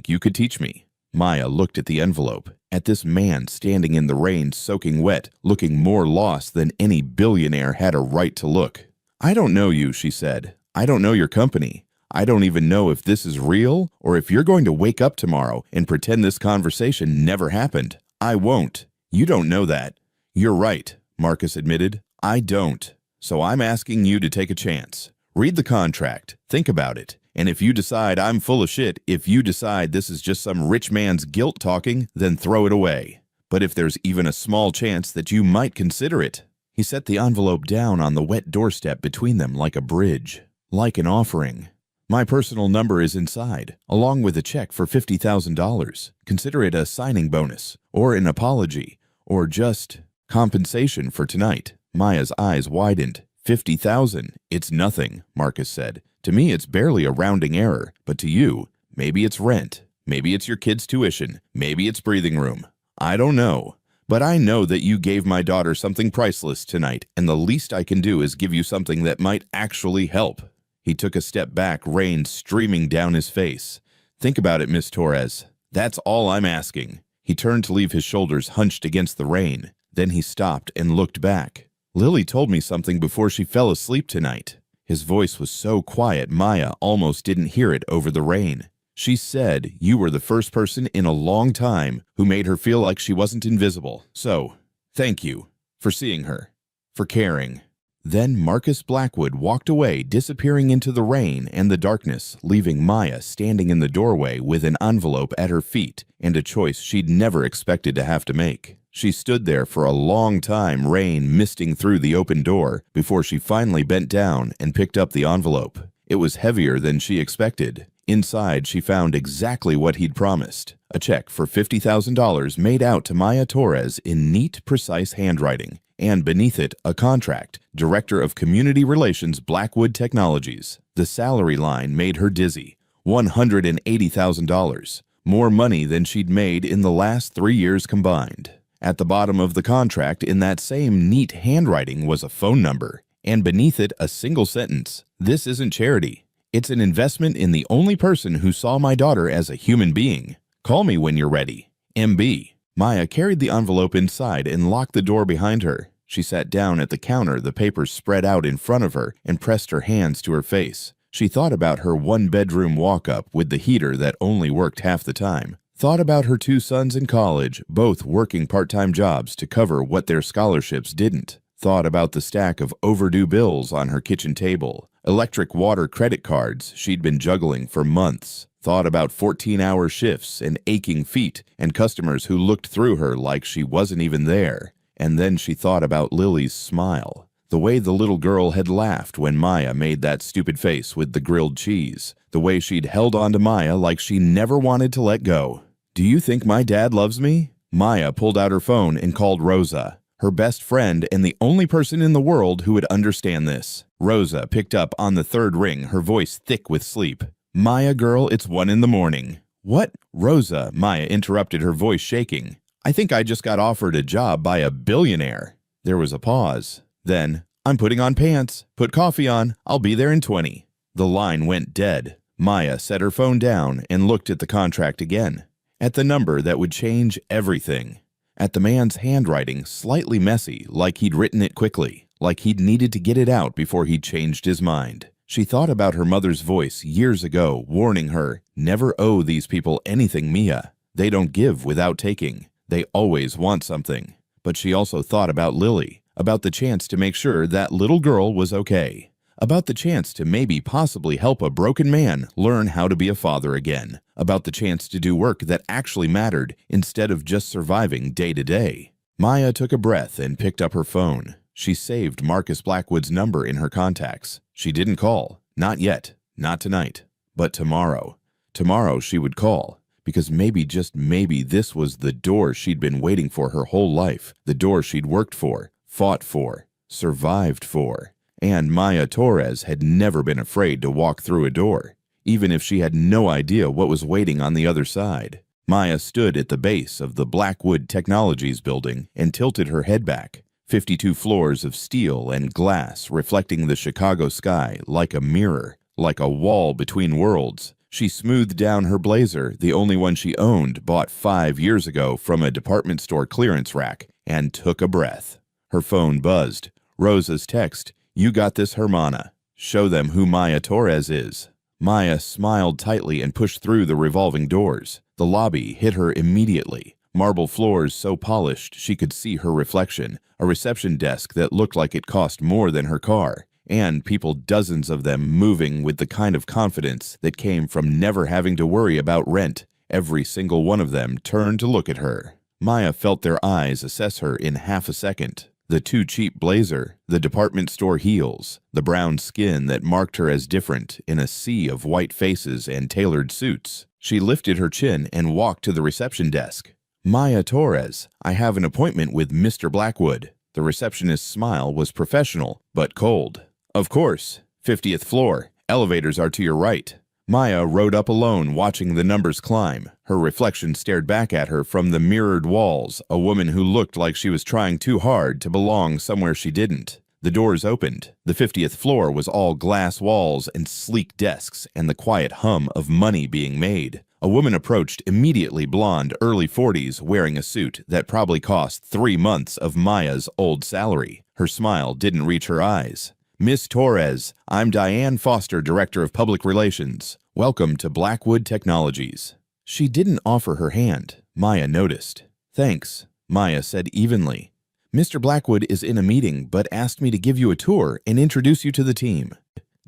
you could teach me." Maya looked at the envelope, at this man standing in the rain soaking wet, looking more lost than any billionaire had a right to look. "I don't know you," she said. "I don't know your company. I don't even know if this is real or if you're going to wake up tomorrow and pretend this conversation never happened. I won't. You don't know that." "You're right," Marcus admitted. "I don't. So I'm asking you to take a chance. Read the contract, think about it, And if you decide I'm full of shit, if you decide this is just some rich man's guilt talking, then throw it away. But if there's even a small chance that you might consider it." He set the envelope down on the wet doorstep between them like a bridge, like an offering. "My personal number is inside, along with a check for $50,000. Consider it a signing bonus, or an apology, or just compensation for tonight." Maya's eyes widened. $50,000. It's nothing, Marcus said. "To me, it's barely a rounding error, but to you, maybe it's rent. Maybe it's your kid's tuition. Maybe it's breathing room. I don't know. But I know that you gave my daughter something priceless tonight, and the least I can do is give you something that might actually help." He took a step back, rain streaming down his face. "Think about it, Miss Torres. That's all I'm asking." He turned to leave his shoulders hunched against the rain. Then he stopped and looked back. "Lily told me something before she fell asleep tonight." His voice was so quiet Maya almost didn't hear it over the rain. "She said you were the first person in a long time who made her feel like she wasn't invisible. So, thank you for seeing her, for caring." Then Marcus Blackwood walked away, disappearing into the rain and the darkness, leaving Maya standing in the doorway with an envelope at her feet and a choice she'd never expected to have to make. She stood there for a long time, rain misting through the open door, before she finally bent down and picked up the envelope. It was heavier than she expected. Inside, she found exactly what he'd promised: a check for $50,000 made out to Maya Torres in neat, precise handwriting, and beneath it, a contract, Director of Community Relations, Blackwood Technologies. The salary line made her dizzy: $180,000, more money than she'd made in the last 3 years combined. At the bottom of the contract, in that same neat handwriting, was a phone number, and beneath it, a single sentence: "This isn't charity. It's an investment in the only person who saw my daughter as a human being. Call me when you're ready. MB." Maya carried the envelope inside and locked the door behind her. She sat down at the counter, the papers spread out in front of her, and pressed her hands to her face. She thought about her one-bedroom walk-up with the heater that only worked half the time. Thought about her 2 sons in college, both working part-time jobs to cover what their scholarships didn't. Thought about the stack of overdue bills on her kitchen table, electric water credit cards she'd been juggling for months. Thought about 14-hour shifts and aching feet and customers who looked through her like she wasn't even there. And then she thought about Lily's smile, the way the little girl had laughed when Maya made that stupid face with the grilled cheese, the way she'd held on to Maya like she never wanted to let go. "Do you think my dad loves me?" Maya pulled out her phone and called Rosa, her best friend and the only person in the world who would understand this. Rosa picked up on the 3rd ring, her voice thick with sleep. "Maya, girl, it's 1 in the morning." "What?" "Rosa," Maya interrupted, her voice shaking. "I think I just got offered a job by a billionaire." There was a pause. Then, "I'm putting on pants. Put coffee on. I'll be there in 20. The line went dead. Maya set her phone down and looked at the contract again. At the number that would change everything. At the man's handwriting, slightly messy, like he'd written it quickly, like he'd needed to get it out before he'd changed his mind. She thought about her mother's voice years ago, warning her, "Never owe these people anything, Mia. They don't give without taking. They always want something." But she also thought about Lily, about the chance to make sure that little girl was okay, about the chance to maybe possibly help a broken man learn how to be a father again, about the chance to do work that actually mattered instead of just surviving day to day. Maya took a breath and picked up her phone. She saved Marcus Blackwood's number in her contacts. She didn't call. Not yet. Not tonight. But tomorrow. Tomorrow she would call. Because maybe, just maybe, this was the door she'd been waiting for her whole life. The door she'd worked for, fought for, survived for. And Maya Torres had never been afraid to walk through a door, even if she had no idea what was waiting on the other side. Maya stood at the base of the Blackwood Technologies building and tilted her head back. 52 floors of steel and glass reflecting the Chicago sky like a mirror, like a wall between worlds. She smoothed down her blazer, the only one she owned, bought 5 years ago from a department store clearance rack, and took a breath. Her phone buzzed. Rosa's text, "You got this, Hermana. Show them who Maya Torres is." Maya smiled tightly and pushed through the revolving doors. The lobby hit her immediately. Marble floors so polished she could see her reflection, a reception desk that looked like it cost more than her car, and people, dozens of them, moving with the kind of confidence that came from never having to worry about rent. Every single one of them turned to look at her. Maya felt their eyes assess her in half a second. The too cheap blazer, the department store heels, the brown skin that marked her as different in a sea of white faces and tailored suits. She lifted her chin and walked to the reception desk. "Maya Torres, I have an appointment with Mr. Blackwood." The receptionist's smile was professional, but cold. "Of course. 50th floor. Elevators are to your right." Maya rode up alone, watching the numbers climb. Her reflection stared back at her from the mirrored walls, a woman who looked like she was trying too hard to belong somewhere she didn't. The doors opened. The 50th floor was all glass walls and sleek desks and the quiet hum of money being made. A woman approached, immediately blonde, early 40s, wearing a suit that probably cost 3 months of Maya's old salary. Her smile didn't reach her eyes. "Miss Torres, I'm Diane Foster, Director of Public Relations. Welcome to Blackwood Technologies." She didn't offer her hand. Maya noticed. "Thanks," Maya said evenly. "Mr. Blackwood is in a meeting, but asked me to give you a tour and introduce you to the team."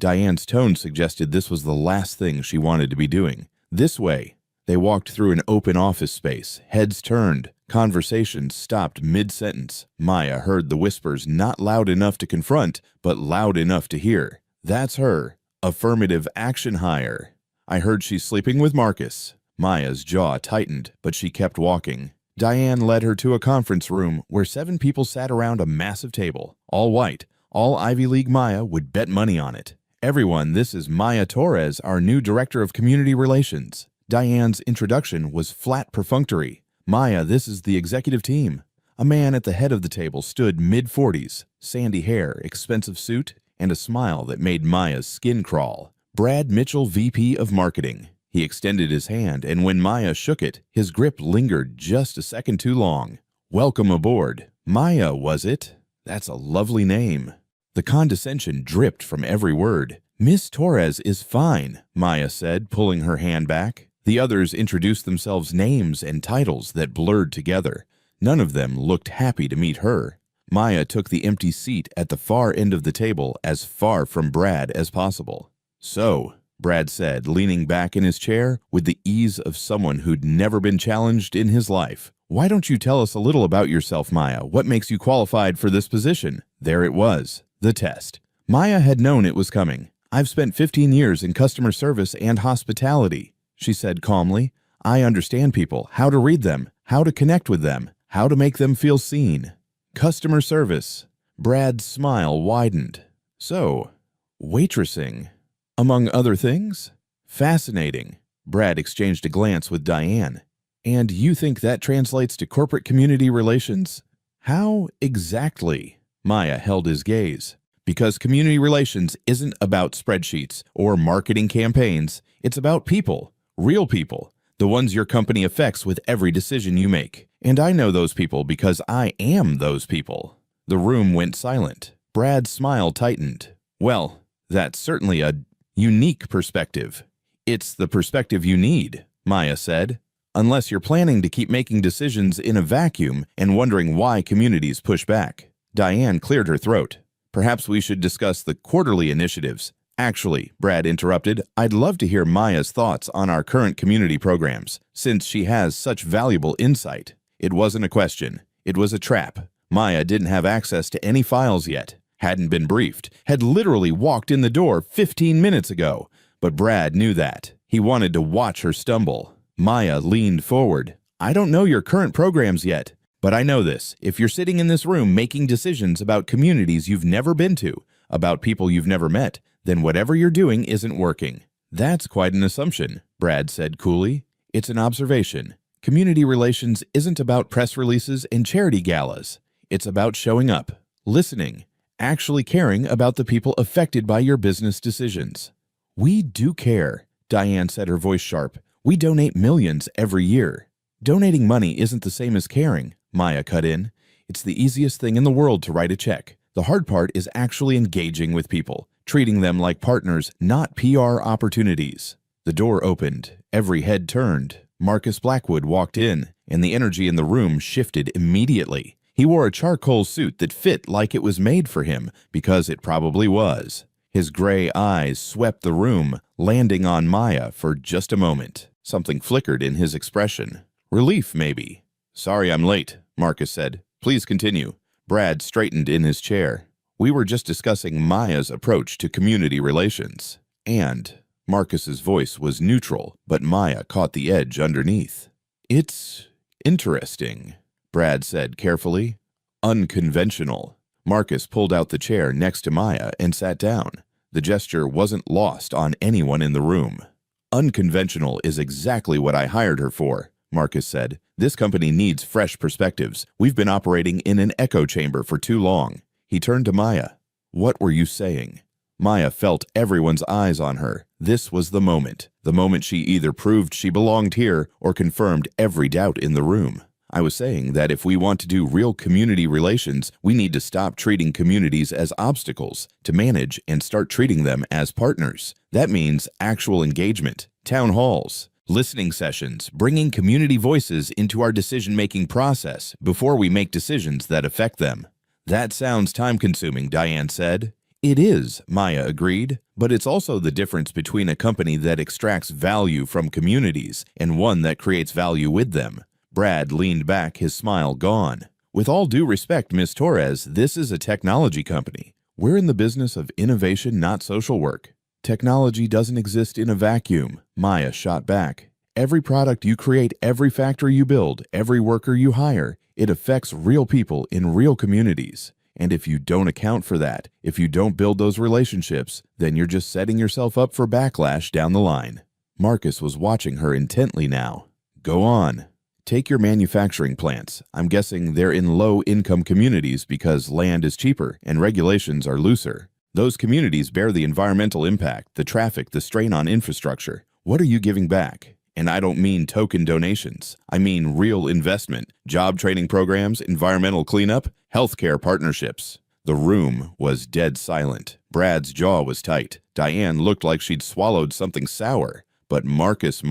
Diane's tone suggested this was the last thing she wanted to be doing. "This way." They walked through an open office space, heads turned. Conversations stopped mid-sentence. Maya heard the whispers, not loud enough to confront, but loud enough to hear. "That's her. Affirmative action hire. I heard she's sleeping with Marcus." Maya's jaw tightened, but she kept walking. Diane led her to a conference room where 7 people sat around a massive table, all white. All Ivy League Maya would bet money on it. "Everyone, this is Maya Torres, our new Director of Community Relations." Diane's introduction was flat perfunctory. "Maya, this is the executive team." A man at the head of the table stood mid-40s, sandy hair, expensive suit, and a smile that made Maya's skin crawl. "Brad Mitchell, VP of Marketing." He extended his hand, and when Maya shook it, his grip lingered just a second too long. "Welcome aboard." Maya, was it? That's a lovely name. The condescension dripped from every word. "Miss Torres is fine," Maya said, pulling her hand back. The others introduced themselves, names and titles that blurred together. None of them looked happy to meet her. Maya took the empty seat at the far end of the table, as far from Brad as possible. "So," Brad said, leaning back in his chair with the ease of someone who'd never been challenged in his life. "Why don't you tell us a little about yourself, Maya? What makes you qualified for this position?" There it was, the test. Maya had known it was coming. "I've spent 15 years in customer service and hospitality," she said calmly. "I understand people, how to read them, how to connect with them, how to make them feel seen." Customer service. Brad's smile widened. "So, waitressing, among other things?" "Fascinating." Brad exchanged a glance with Diane. "And you think that translates to corporate community relations?" "How exactly?" Maya held his gaze. "Because community relations isn't about spreadsheets or marketing campaigns. It's about people, real people, the ones your company affects with every decision you make. And I know those people because I am those people." The room went silent. Brad's smile tightened. "Well, that's certainly a unique perspective." "It's the perspective you need," Maya said. "Unless you're planning to keep making decisions in a vacuum and wondering why communities push back." Diane cleared her throat. "Perhaps we should discuss the quarterly initiatives." "Actually," Brad interrupted, "I'd love to hear Maya's thoughts on our current community programs, since she has such valuable insight." It wasn't a question. It was a trap. Maya didn't have access to any files yet, hadn't been briefed, had literally walked in the door 15 minutes ago. But Brad knew that. He wanted to watch her stumble. Maya leaned forward. "I don't know your current programs yet, but I know this. If you're sitting in this room making decisions about communities you've never been to, about people you've never met, then whatever you're doing isn't working." "That's quite an assumption," Brad said coolly. "It's an observation. Community relations isn't about press releases and charity galas. It's about showing up, listening, actually caring about the people affected by your business decisions." "We do care," Diane said, her voice sharp. "We donate millions every year." "Donating money isn't the same as caring," Maya cut in. "It's the easiest thing in the world to write a check. The hard part is actually engaging with people, treating them like partners, not PR opportunities." The door opened. Every head turned. Marcus Blackwood walked in, and the energy in the room shifted immediately. He wore a charcoal suit that fit like it was made for him, because it probably was. His gray eyes swept the room, landing on Maya for just a moment. Something flickered in his expression. Relief, maybe. "Sorry I'm late," Marcus said. "Please continue." Brad straightened in his chair. "We were just discussing Maya's approach to community relations." And Marcus's voice was neutral, but Maya caught the edge underneath. "It's interesting," Brad said carefully. "Unconventional." Marcus pulled out the chair next to Maya and sat down. The gesture wasn't lost on anyone in the room. "Unconventional is exactly what I hired her for," Marcus said. "This company needs fresh perspectives. We've been operating in an echo chamber for too long." He turned to Maya. "What were you saying?" Maya felt everyone's eyes on her. This was the moment she either proved she belonged here or confirmed every doubt in the room. "I was saying that if we want to do real community relations, we need to stop treating communities as obstacles to manage and start treating them as partners. That means actual engagement, town halls, listening sessions, bringing community voices into our decision-making process before we make decisions that affect them." "That sounds time-consuming," Diane said. "It is," Maya agreed, "but it's also the difference between a company that extracts value from communities and one that creates value with them." Brad leaned back, his smile gone. "With all due respect, Miss Torres, this is a technology company. We're in the business of innovation, not social work." "Technology doesn't exist in a vacuum," Maya shot back. "Every product you create, every factory you build, every worker you hire, it affects real people in real communities. And if you don't account for that, if you don't build those relationships, then you're just setting yourself up for backlash down the line." Marcus was watching her intently now. "Go on." "Take your manufacturing plants. I'm guessing they're in low-income communities because land is cheaper and regulations are looser. Those communities bear the environmental impact, the traffic, the strain on infrastructure. What are you giving back? And I don't mean token donations. I mean real investment, job training programs, environmental cleanup, healthcare partnerships." The room was dead silent. Brad's jaw was tight. Diane looked like she'd swallowed something sour. But Marcus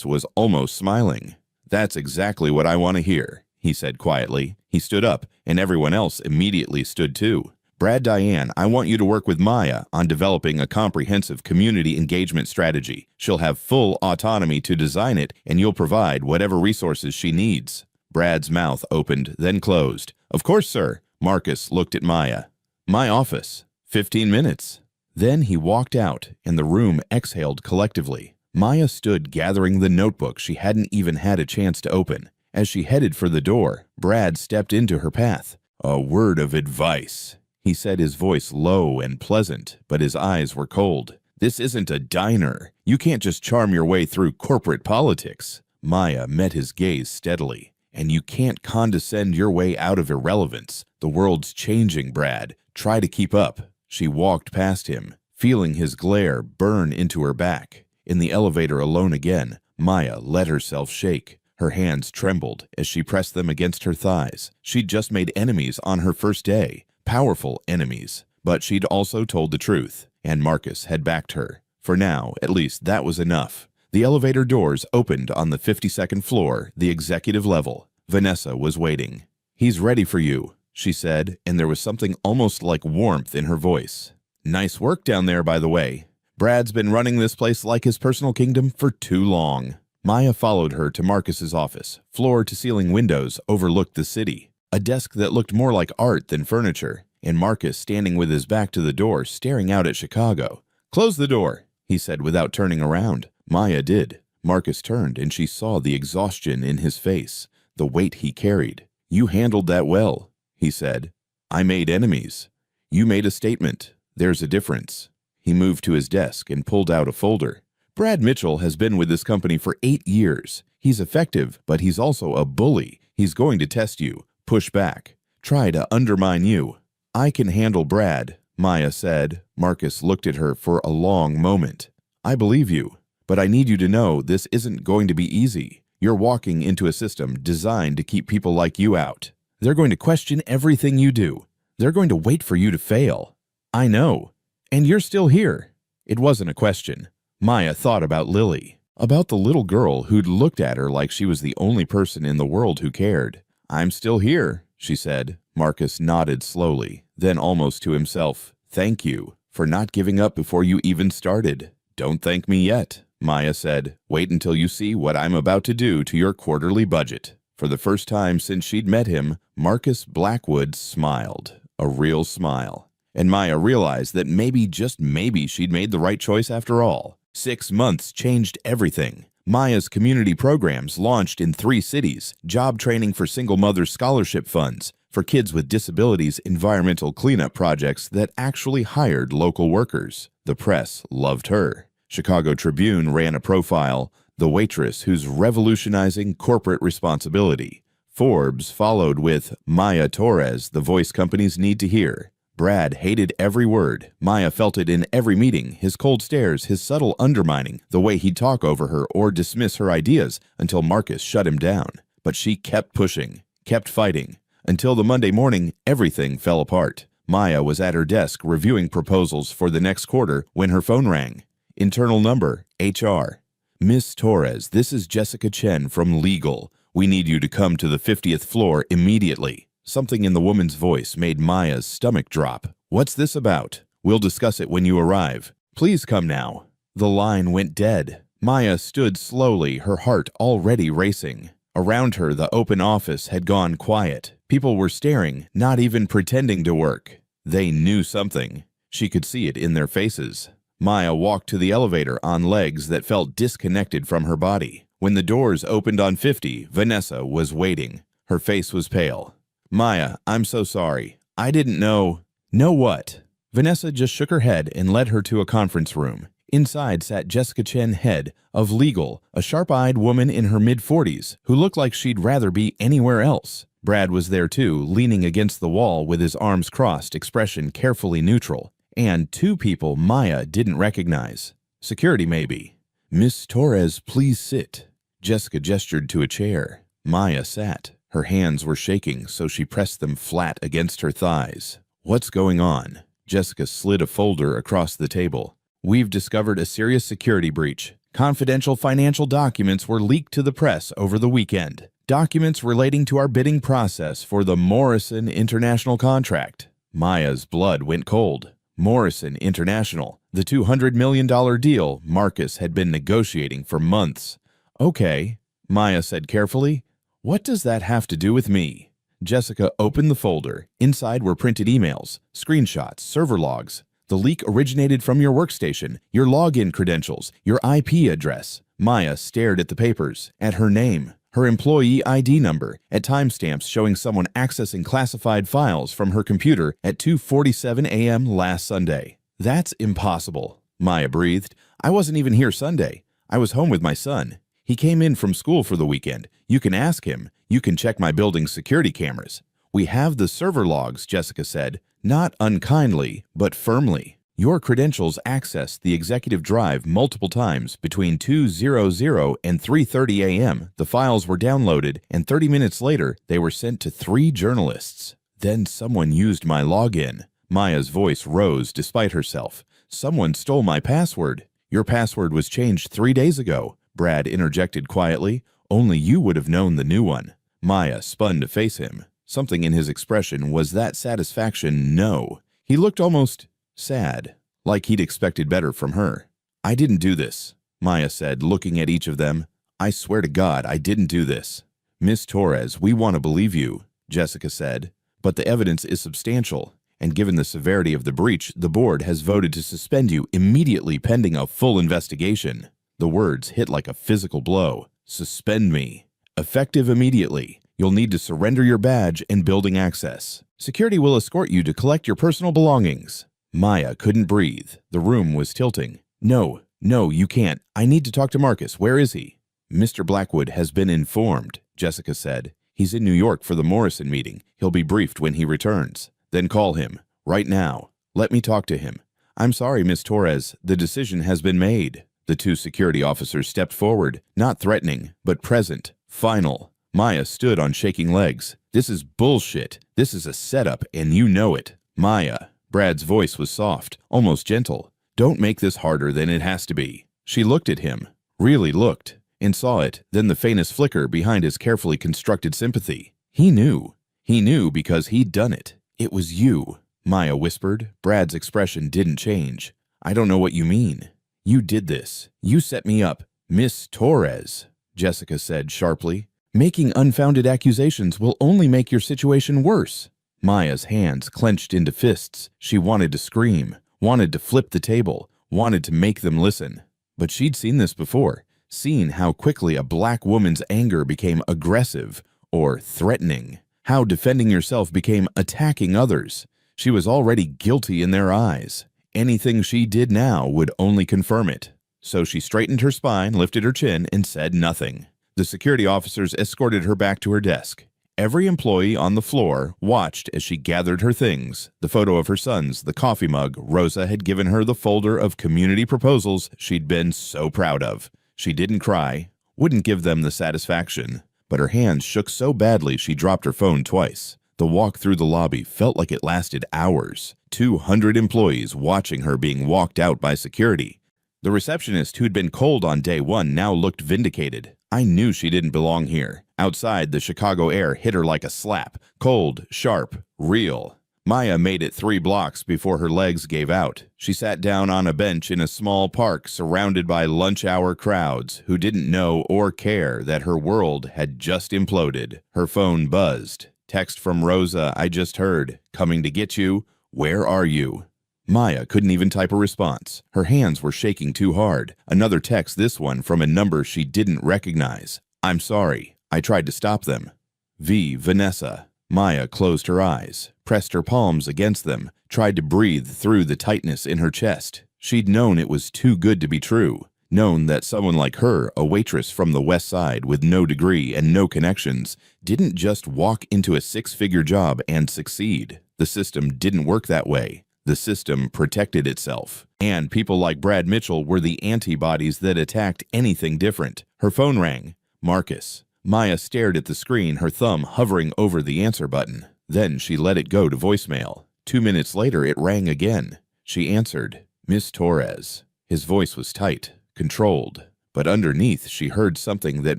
was almost smiling. "That's exactly what I want to hear," he said quietly. He stood up, and everyone else immediately stood too. "Brad, Diane, I want you to work with Maya on developing a comprehensive community engagement strategy. She'll have full autonomy to design it, and you'll provide whatever resources she needs." Brad's mouth opened, then closed. "Of course, sir." Marcus looked at Maya. "My office. 15 minutes. Then he walked out, and the room exhaled collectively. Maya stood gathering the notebook she hadn't even had a chance to open. As she headed for the door, Brad stepped into her path. "A word of advice," he said, his voice low and pleasant, but his eyes were cold. "This isn't a diner. You can't just charm your way through corporate politics." Maya met his gaze steadily. "And you can't condescend your way out of irrelevance. The world's changing, Brad. Try to keep up." She walked past him, feeling his glare burn into her back. In the elevator alone again, Maya let herself shake. Her hands trembled as she pressed them against her thighs. She'd just made enemies on her first day. Powerful enemies. But she'd also told the truth, and Marcus had backed her. For now, at least, that was enough. The elevator doors opened on the 52nd floor, the executive level. Vanessa was waiting. "He's ready for you," she said, and there was something almost like warmth in her voice. "Nice work down there, by the way. Brad's been running this place like his personal kingdom for too long." Maya followed her to Marcus's office. Floor-to-ceiling windows overlooked the city. A desk that looked more like art than furniture, and Marcus standing with his back to the door, staring out at Chicago. "Close the door," he said without turning around. Maya did. Marcus turned, and she saw the exhaustion in his face, the weight he carried. "You handled that well," he said. "I made enemies. You made a statement. There's a difference." He moved to his desk and pulled out a folder. "Brad Mitchell has been with this company for 8 years. He's effective, but he's also a bully. He's going to test you, push back, try to undermine you." "I can handle Brad," Maya said. Marcus looked at her for a long moment. "I believe you, but I need you to know this isn't going to be easy. You're walking into a system designed to keep people like you out. They're going to question everything you do. They're going to wait for you to fail. I know. And you're still here." It wasn't a question. Maya thought about Lily, about the little girl who'd looked at her like she was the only person in the world who cared. "I'm still here," she said. Marcus nodded slowly, then almost to himself. Thank you for not giving up before you even started. Don't thank me yet, Maya said. Wait until you see what I'm about to do to your quarterly budget. For the first time since she'd met him, Marcus Blackwood smiled. A real smile. And Maya realized that maybe, just maybe, she'd made the right choice after all. 6 months changed everything. Maya's community programs launched in 3 cities, job training for single mothers scholarship funds, for kids with disabilities environmental cleanup projects that actually hired local workers. The press loved her. Chicago Tribune ran a profile, The Waitress Who's Revolutionizing Corporate Responsibility. Forbes followed with Maya Torres, the voice companies need to hear. Brad hated every word. Maya felt it in every meeting, his cold stares, his subtle undermining, the way he'd talk over her or dismiss her ideas until Marcus shut him down. But she kept pushing, kept fighting. Until the Monday morning, everything fell apart. Maya was at her desk reviewing proposals for the next quarter when her phone rang. Internal number, HR. Miss Torres, this is Jessica Chen from Legal. We need you to come to the 50th floor immediately. Something in the woman's voice made Maya's stomach drop. What's this about? We'll discuss it when you arrive. Please come now. The line went dead. Maya stood slowly, her heart already racing. Around her, the open office had gone quiet. People were staring, not even pretending to work. They knew something. She could see it in their faces. Maya walked to the elevator on legs that felt disconnected from her body. When the doors opened on 50, Vanessa was waiting. Her face was pale. Maya, I'm so sorry. I didn't know. Know what? Vanessa just shook her head and led her to a conference room. Inside sat Jessica Chen, head of Legal, a sharp-eyed woman in her mid-40s who looked like she'd rather be anywhere else. Brad was there too, leaning against the wall with his arms crossed, expression carefully neutral. And 2 people Maya didn't recognize. Security, maybe. Miss Torres, please sit. Jessica gestured to a chair. Maya sat. Her hands were shaking, so she pressed them flat against her thighs. What's going on? Jessica slid a folder across the table. We've discovered a serious security breach. Confidential financial documents were leaked to the press over the weekend. Documents relating to our bidding process for the Morrison International contract. Maya's blood went cold. Morrison International, the $200 million deal Marcus had been negotiating for months. Okay, Maya said carefully. What does that have to do with me? Jessica opened the folder. Inside were printed emails, screenshots, server logs. The leak originated from your workstation, your login credentials, your IP address. Maya stared at the papers, at her name, her employee ID number, at timestamps showing someone accessing classified files from her computer at 2:47 a.m. last Sunday. That's impossible, Maya breathed. I wasn't even here Sunday. I was home with my son. He came in from school for the weekend. You can ask him. You can check my building's security cameras. We have the server logs, Jessica said, not unkindly, but firmly. Your credentials accessed the executive drive multiple times between 2:00 and 3:30 a.m. The files were downloaded, and 30 minutes later, they were sent to 3 journalists. Then someone used my login. Maya's voice rose despite herself. Someone stole my password. Your password was changed 3 days ago, Brad interjected quietly. Only you would have known the new one. Maya spun to face him. Something in his expression was that satisfaction, no. He looked almost sad, like he'd expected better from her. I didn't do this, Maya said, looking at each of them. I swear to God I didn't do this. Miss Torres, we want to believe you, Jessica said, but the evidence is substantial, and given the severity of the breach, the board has voted to suspend you immediately pending a full investigation. The words hit like a physical blow. Suspend me. Effective immediately. You'll need to surrender your badge and building access. Security will escort you to collect your personal belongings. Maya couldn't breathe. The room was tilting. No, you can't. I need to talk to Marcus. Where is he? Mr. Blackwood has been informed, Jessica said. He's in New York for the Morrison meeting. He'll be briefed when he returns. Then call him. Right now. Let me talk to him. I'm sorry, Miss Torres. The decision has been made. The 2 security officers stepped forward, not threatening, but present, final. Maya stood on shaking legs. This is bullshit. This is a setup, and you know it. Maya. Brad's voice was soft, almost gentle. Don't make this harder than it has to be. She looked at him, really looked, and saw it, then the faintest flicker behind his carefully constructed sympathy. He knew. He knew because he'd done it. It was you, Maya whispered. Brad's expression didn't change. I don't know what you mean. You did this. You set me up. Miss Torres, Jessica said sharply. Making unfounded accusations will only make your situation worse. Maya's hands clenched into fists. She wanted to scream, wanted to flip the table, wanted to make them listen. But she'd seen this before, seen how quickly a black woman's anger became aggressive or threatening, how defending yourself became attacking others. She was already guilty in their eyes. Anything she did now would only confirm it. So she straightened her spine, lifted her chin, and said nothing. The security officers escorted her back to her desk. Every employee on the floor watched as she gathered her things, the photo of her sons, the coffee mug. Rosa had given her the folder of community proposals she'd been so proud of. She didn't cry, wouldn't give them the satisfaction, but her hands shook so badly she dropped her phone twice. The walk through the lobby felt like it lasted hours. 200 employees watching her being walked out by security. The receptionist who'd been cold on day one now looked vindicated. I knew she didn't belong here. Outside, the Chicago air hit her like a slap. Cold, sharp, real. Maya made it 3 blocks before her legs gave out. She sat down on a bench in a small park surrounded by lunch-hour crowds who didn't know or care that her world had just imploded. Her phone buzzed. Text from Rosa, I just heard. Coming to get you. Where are you? Maya couldn't even type a response. Her hands were shaking too hard. Another text, this one from a number she didn't recognize. I'm sorry. I tried to stop them. Vanessa. Maya closed her eyes, pressed her palms against them, tried to breathe through the tightness in her chest. She'd known it was too good to be true. Known that someone like her, a waitress from the West Side with no degree and no connections, didn't just walk into a 6-figure job and succeed. The system didn't work that way. The system protected itself. And people like Brad Mitchell were the antibodies that attacked anything different. Her phone rang. Marcus. Maya stared at the screen, her thumb hovering over the answer button. Then she let it go to voicemail. 2 minutes later, it rang again. She answered. Miss Torres. His voice was tight, controlled. But underneath, she heard something that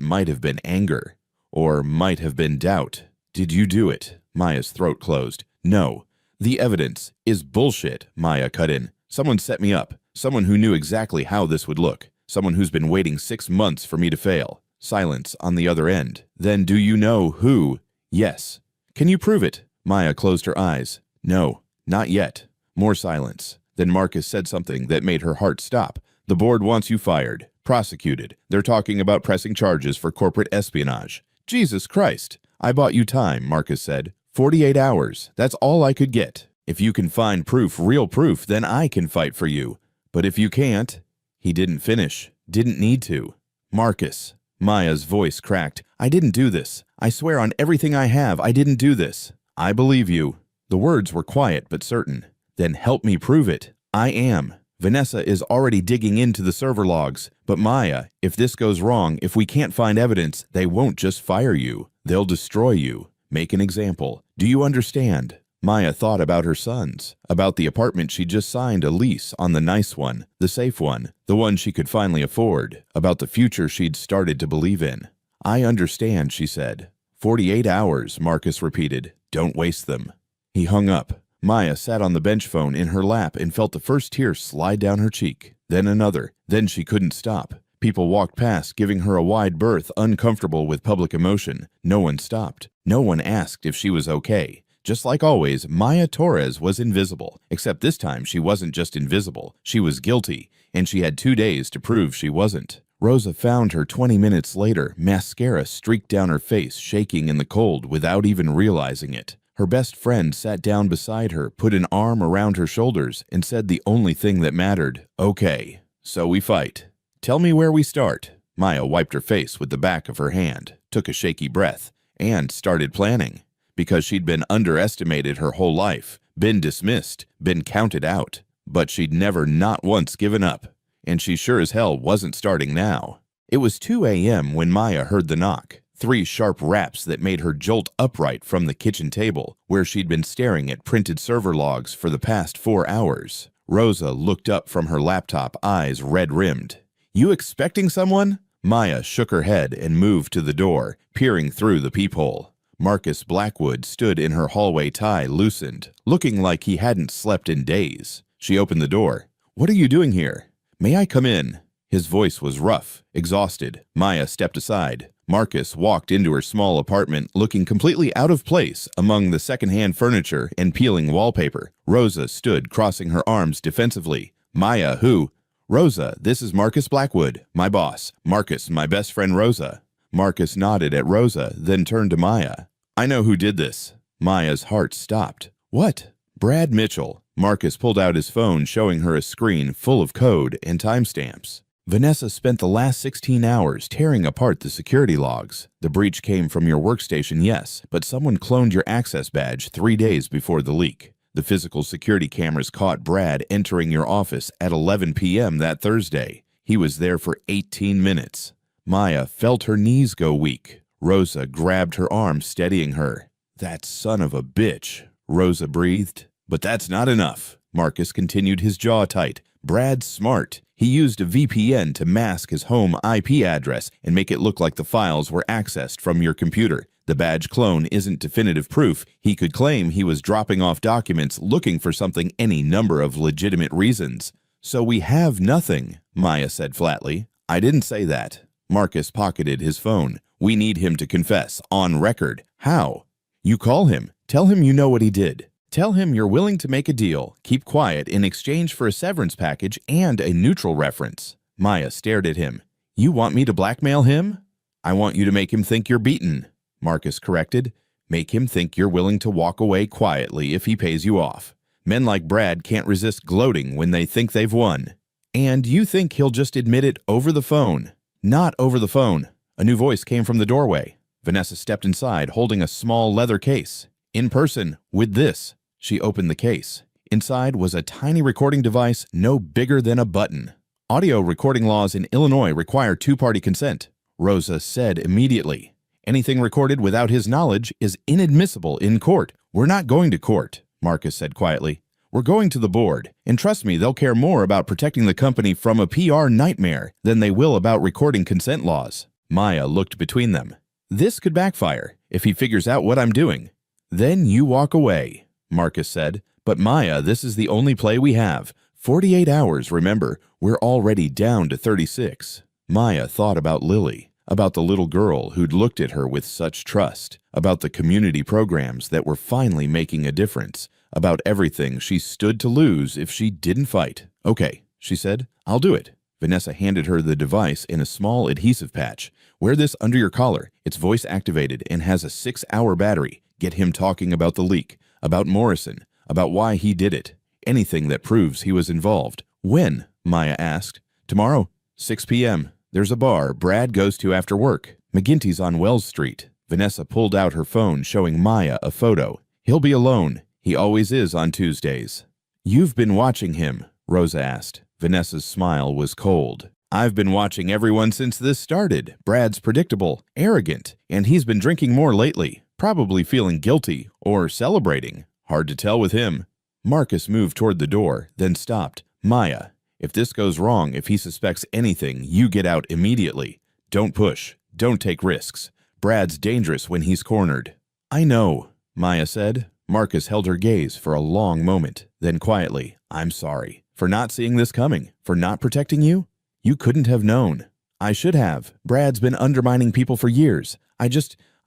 might have been anger. Or might have been doubt. Did you do it? Maya's throat closed. No. The evidence is bullshit, Maya cut in. Someone set me up. Someone who knew exactly how this would look. Someone who's been waiting 6 months for me to fail. Silence on the other end. Then do you know who? Yes. Can you prove it? Maya closed her eyes. No, not yet. More silence. Then Marcus said something that made her heart stop. The board wants you fired. Prosecuted. They're talking about pressing charges for corporate espionage. Jesus Christ. I bought you time, Marcus said. 48 hours. That's all I could get. If you can find proof, real proof, then I can fight for you. But if you can't... He didn't finish. Didn't need to. Marcus. Maya's voice cracked. I didn't do this. I swear on everything I have, I didn't do this. I believe you. The words were quiet but certain. Then help me prove it. I am. Vanessa is already digging into the server logs. But Maya, if this goes wrong, if we can't find evidence, they won't just fire you. They'll destroy you. Make an example. Do you understand? Maya thought about her sons, about the apartment she just signed a lease on, the nice one, the safe one, the one she could finally afford, about the future she'd started to believe in. I understand, she said. 48 hours, Marcus repeated. Don't waste them. He hung up. Maya sat on the bench phone in her lap and felt the first tear slide down her cheek, then another. Then she couldn't stop. People walked past, giving her a wide berth, uncomfortable with public emotion. No one stopped. No one asked if she was okay. Just like always, Maya Torres was invisible, except this time she wasn't just invisible, she was guilty, and she had 2 days to prove she wasn't. Rosa found her 20 minutes later, mascara streaked down her face, shaking in the cold without even realizing it. Her best friend sat down beside her, put an arm around her shoulders, and said the only thing that mattered. Okay, so we fight. Tell me where we start. Maya wiped her face with the back of her hand, took a shaky breath, and started planning. Because she'd been underestimated her whole life, been dismissed, been counted out. But she'd never not once given up. And she sure as hell wasn't starting now. It was 2 a.m. when Maya heard the knock. 3 sharp raps that made her jolt upright from the kitchen table, where she'd been staring at printed server logs for the past 4 hours. Rosa looked up from her laptop, eyes red-rimmed. You expecting someone? Maya shook her head and moved to the door, peering through the peephole. Marcus Blackwood stood in her hallway, tie loosened, looking like he hadn't slept in days. She opened the door. "What are you doing here?" "May I come in?" His voice was rough, exhausted. Maya stepped aside. Marcus walked into her small apartment, looking completely out of place among the secondhand furniture and peeling wallpaper. Rosa stood, crossing her arms defensively. "Maya, who?" "Rosa, this is Marcus Blackwood, my boss. Marcus, my best friend Rosa." Marcus nodded at Rosa, then turned to Maya. "I know who did this." Maya's heart stopped. "What?" "Brad Mitchell." Marcus pulled out his phone, showing her a screen full of code and timestamps. "Vanessa spent the last 16 hours tearing apart the security logs. The breach came from your workstation, yes, but someone cloned your access badge 3 days before the leak. The physical security cameras caught Brad entering your office at 11 p.m. that Thursday. He was there for 18 minutes. Maya felt her knees go weak. Rosa grabbed her arm, steadying her. "That son of a bitch," Rosa breathed. "But that's not enough." Marcus continued, his jaw tight. "Brad's smart. He used a VPN to mask his home IP address and make it look like the files were accessed from your computer. The badge clone isn't definitive proof. He could claim he was dropping off documents looking for something, any number of legitimate reasons. So we have nothing," Maya said flatly. "I didn't say that." Marcus pocketed his phone. "We need him to confess, on record." "How?" "You call him. Tell him you know what he did. Tell him you're willing to make a deal, keep quiet in exchange for a severance package and a neutral reference." Maya stared at him. "You want me to blackmail him?" "I want you to make him think you're beaten," Marcus corrected. "Make him think you're willing to walk away quietly if he pays you off. Men like Brad can't resist gloating when they think they've won. And you think he'll just admit it over the phone?" "Not over the phone." A new voice came from the doorway. Vanessa stepped inside, holding a small leather case. "In person, with this." She opened the case. Inside was a tiny recording device no bigger than a button. "Audio recording laws in Illinois require two-party consent," Rosa said immediately. "Anything recorded without his knowledge is inadmissible in court." "We're not going to court," Marcus said quietly. "We're going to the board, and trust me, they'll care more about protecting the company from a PR nightmare than they will about recording consent laws." Maya looked between them. "This could backfire if he figures out what I'm doing." "Then you walk away," Marcus said. "But Maya, this is the only play we have. 48 hours, remember. We're already down to 36. Maya thought about Lily, about the little girl who'd looked at her with such trust, about the community programs that were finally making a difference, about everything she stood to lose if she didn't fight. "Okay," she said. "I'll do it." Vanessa handed her the device in a small adhesive patch. "Wear this under your collar. It's voice activated and has a 6-hour battery. Get him talking about the leak, about Morrison, about why he did it. Anything that proves he was involved." "When?" Maya asked. "Tomorrow, 6 p.m. There's a bar Brad goes to after work. McGinty's on Wells Street." Vanessa pulled out her phone, showing Maya a photo. "He'll be alone. He always is on Tuesdays." "You've been watching him?" Rosa asked. Vanessa's smile was cold. "I've been watching everyone since this started. Brad's predictable, arrogant, and he's been drinking more lately. Probably feeling guilty or celebrating. Hard to tell with him." Marcus moved toward the door, then stopped. "Maya, if this goes wrong, if he suspects anything, you get out immediately. Don't push. Don't take risks. Brad's dangerous when he's cornered." "I know," Maya said. Marcus held her gaze for a long moment. Then quietly, "I'm sorry. For not seeing this coming. For not protecting you. You couldn't have known." "I should have. Brad's been undermining people for years.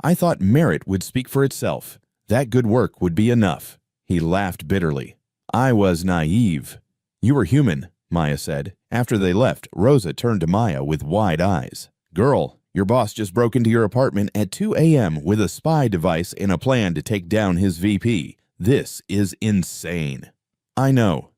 I thought merit would speak for itself. That good work would be enough." He laughed bitterly. "I was naive." "You were human," Maya said. After they left, Rosa turned to Maya with wide eyes. "Girl, your boss just broke into your apartment at 2 a.m. with a spy device and a plan to take down his VP. This is insane." "I know.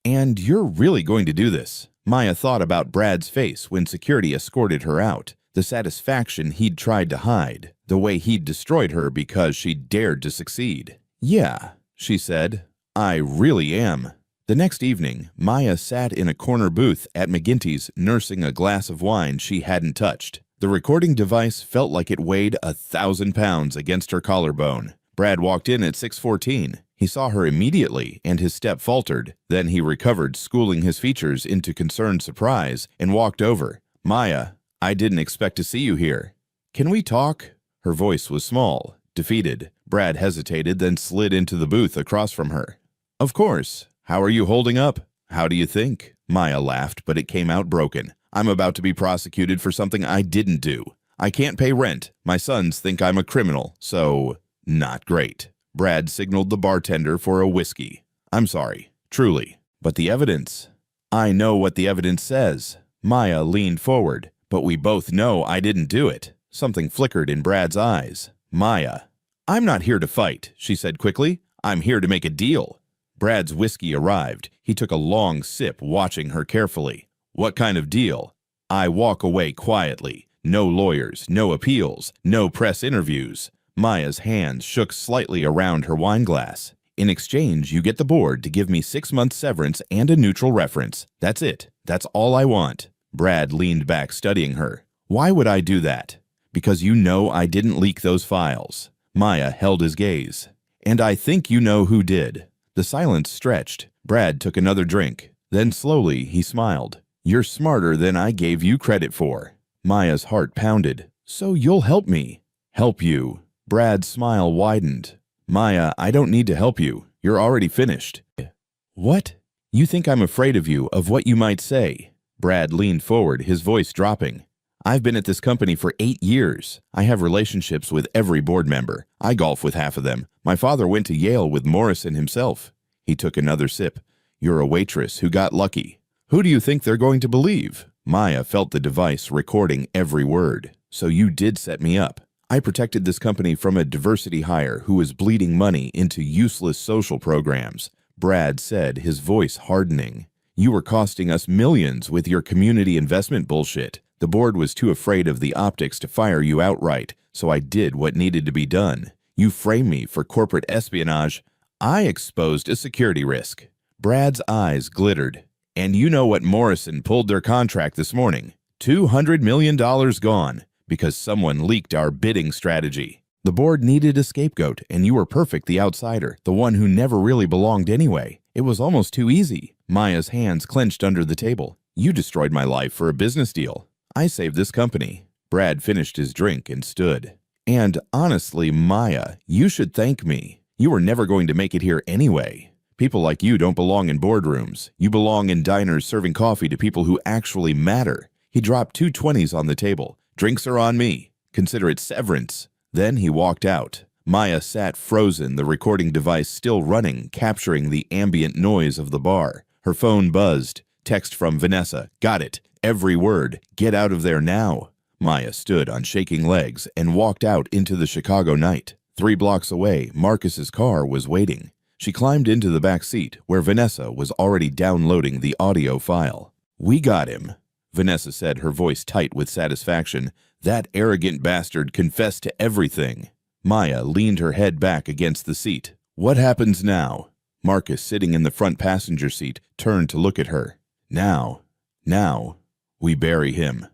And you're really going to do this?" Maya thought about Brad's face when security escorted her out. The satisfaction he'd tried to hide. The way he'd destroyed her because she dared to succeed. "Yeah," she said. "I really am." The next evening, Maya sat in a corner booth at McGinty's, nursing a glass of wine she hadn't touched. The recording device felt like it weighed 1,000 pounds against her collarbone. Brad walked in at 6:14. He saw her immediately, and his step faltered. Then he recovered, schooling his features into concerned surprise, and walked over. "Maya, I didn't expect to see you here. Can we talk?" Her voice was small, Defeated, Brad hesitated, then slid into the booth across from her. Of course. How are you holding up? How do you think? Maya laughed, but it came out broken. I'm about to be prosecuted for something I didn't do. I can't pay rent. My sons think I'm a criminal, so not great. Brad signaled the bartender for a whiskey. I'm sorry, truly. But the evidence? I know what the evidence says. Maya leaned forward. But we both know I didn't do it. Something flickered in Brad's eyes. Maya. I'm not here to fight, she said quickly. I'm here to make a deal. Brad's whiskey arrived. He took a long sip, watching her carefully. What kind of deal? I walk away quietly. No lawyers, no appeals, no press interviews. Maya's hands shook slightly around her wine glass. In exchange, you get the board to give me 6 months severance and a neutral reference. That's it. That's all I want. Brad leaned back, studying her. Why would I do that? Because you know I didn't leak those files. Maya held his gaze. And I think you know who did. The silence stretched. Brad took another drink. Then slowly he smiled. You're smarter than I gave you credit for. Maya's heart pounded. So you'll help me. Help you. Brad's smile widened. Maya, I don't need to help you. You're already finished. What? You think I'm afraid of you, of what you might say? Brad leaned forward, his voice dropping. I've been at this company for 8 years. I have relationships with every board member. I golf with half of them. My father went to Yale with Morrison himself. He took another sip. You're a waitress who got lucky. Who do you think they're going to believe? Maya felt the device recording every word. So you did set me up. I protected this company from a diversity hire who was bleeding money into useless social programs. Brad said, his voice hardening. You were costing us millions with your community investment bullshit. The board was too afraid of the optics to fire you outright, so I did what needed to be done. You framed me for corporate espionage. I exposed a security risk. Brad's eyes glittered. And you know what Morrison pulled their contract this morning? $200 million gone because someone leaked our bidding strategy. The board needed a scapegoat, and you were perfect, the outsider, the one who never really belonged anyway. It was almost too easy. Maya's hands clenched under the table. You destroyed my life for a business deal. I saved this company. Brad finished his drink and stood. And honestly, Maya, you should thank me. You were never going to make it here anyway. People like you don't belong in boardrooms. You belong in diners serving coffee to people who actually matter. He dropped 2 20s on the table. Drinks are on me. Consider it severance. Then he walked out. Maya sat frozen, the recording device still running, capturing the ambient noise of the bar. Her phone buzzed. Text from Vanessa. Got it. Every word. Get out of there now. Maya stood on shaking legs and walked out into the Chicago night. 3 blocks away, Marcus's car was waiting. She climbed into the back seat, where Vanessa was already downloading the audio file. We got him, Vanessa said, her voice tight with satisfaction. That arrogant bastard confessed to everything. Maya leaned her head back against the seat. What happens now? Marcus, sitting in the front passenger seat, turned to look at her. Now, we bury him.